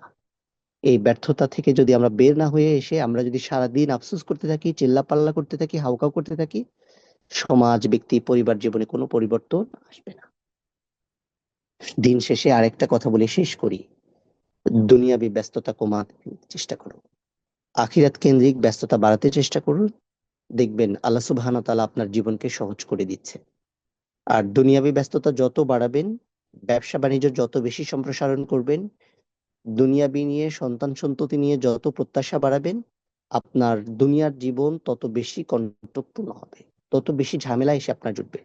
এই ব্যর্থতা থেকে যদি আমরা বের না হয়ে এসে আমরা যদি সারাদিন আফসোস করতে থাকি, চিল্লাপাল্লা করতে থাকি, হাউকাউ করতে থাকি, সমাজ, ব্যক্তি, পরিবার জীবনে কোনো পরিবর্তন আসবে না। দিন শেষে আরেকটা কথা বলে শেষ করি, দুনিয়াবি ব্যস্ততা কমাতে চেষ্টা করো, আখিরাত কেন্দ্রিক ব্যস্ততা বাড়াতে চেষ্টা করুন। দেখবেন আল্লাহ সুবহানাহু ওয়া তাআলা আপনার জীবনকে সহজ করে দিচ্ছে। আর দুনিয়াবি ব্যস্ততা যত বাড়াবেন, ব্যবসা বাণিজ্য যত বেশি সম্প্রসারণ করবেন, দুনিয়াবি নিয়ে, সন্তান সন্ততি নিয়ে যত প্রত্যাশা বাড়াবেন, আপনার দুনিয়ার জীবন তত বেশি কণ্টকপূর্ণ হবে, তত বেশি ঝামেলা এসে আপনার জুটবে।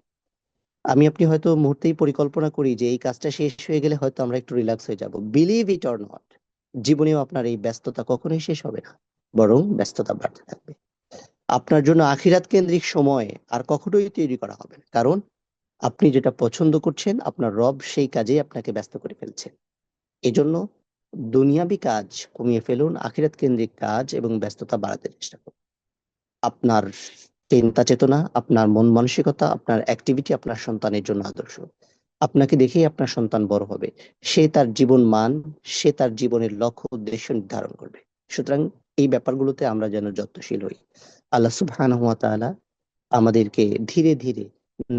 আমি আপনি হয়তো মুহূর্তেই পরিকল্পনা করি যে এই কাজটা শেষ হয়ে গেলে হয়তো আমরা একটু রিল্যাক্স হয়ে যাব। বিলিভ ইট অর নট, জীবনেও আপনার এই ব্যস্ততা কখনোই শেষ হবে না, বরং ব্যস্ততা বাড়তে থাকবে। আপনার জন্য আখিরাত কেন্দ্রিক সময় আর কখনোই তৈরি করা হবে না, কারণ আপনি যেটা পছন্দ করছেন আপনার রব সেই কাজেই আপনাকে ব্যস্ত করে ফেলছে। এজন্য দুনিয়াবি কাজ কমিয়ে ফেলুন, আখিরাত কেন্দ্রিক কাজ এবং ব্যস্ততা বাড়াতে চেষ্টা করুন। আপনার চিন্তা চেতনা, আপনার মন মানসিকতা, আপনার অ্যাক্টিভিটি আপনার সন্তানের জন্য আদর্শ। আপনাকে দেখেই আপনার সন্তান বড় হবে, সে তার জীবন মান, সে তার জীবনের লক্ষ্য উদ্দেশ্য নির্ধারণ করবে। সুতরাং এই ব্যাপারগুলোতে আমরা যেন যত্নশীল হই। আল্লাহ সুবহানাহু ওয়া তাআলা আমাদেরকে ধীরে ধীরে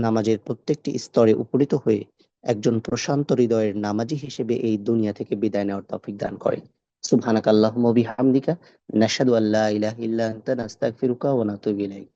নামাজের প্রত্যেকটি স্তরে উপনীত হয়ে একজন প্রশান্ত হৃদয়ের নামাজি হিসেবে এই দুনিয়া থেকে বিদায় নেওয়ার তৌফিক দান করেন। সুবহানাকাল্লাহুম্মা ওয়া বিহামদিকা, নাশহাদু আল্লা ইলাহা ইল্লা আনতা, নাস্তাগফিরুকা ওয়া নাতুবু ইলাইক।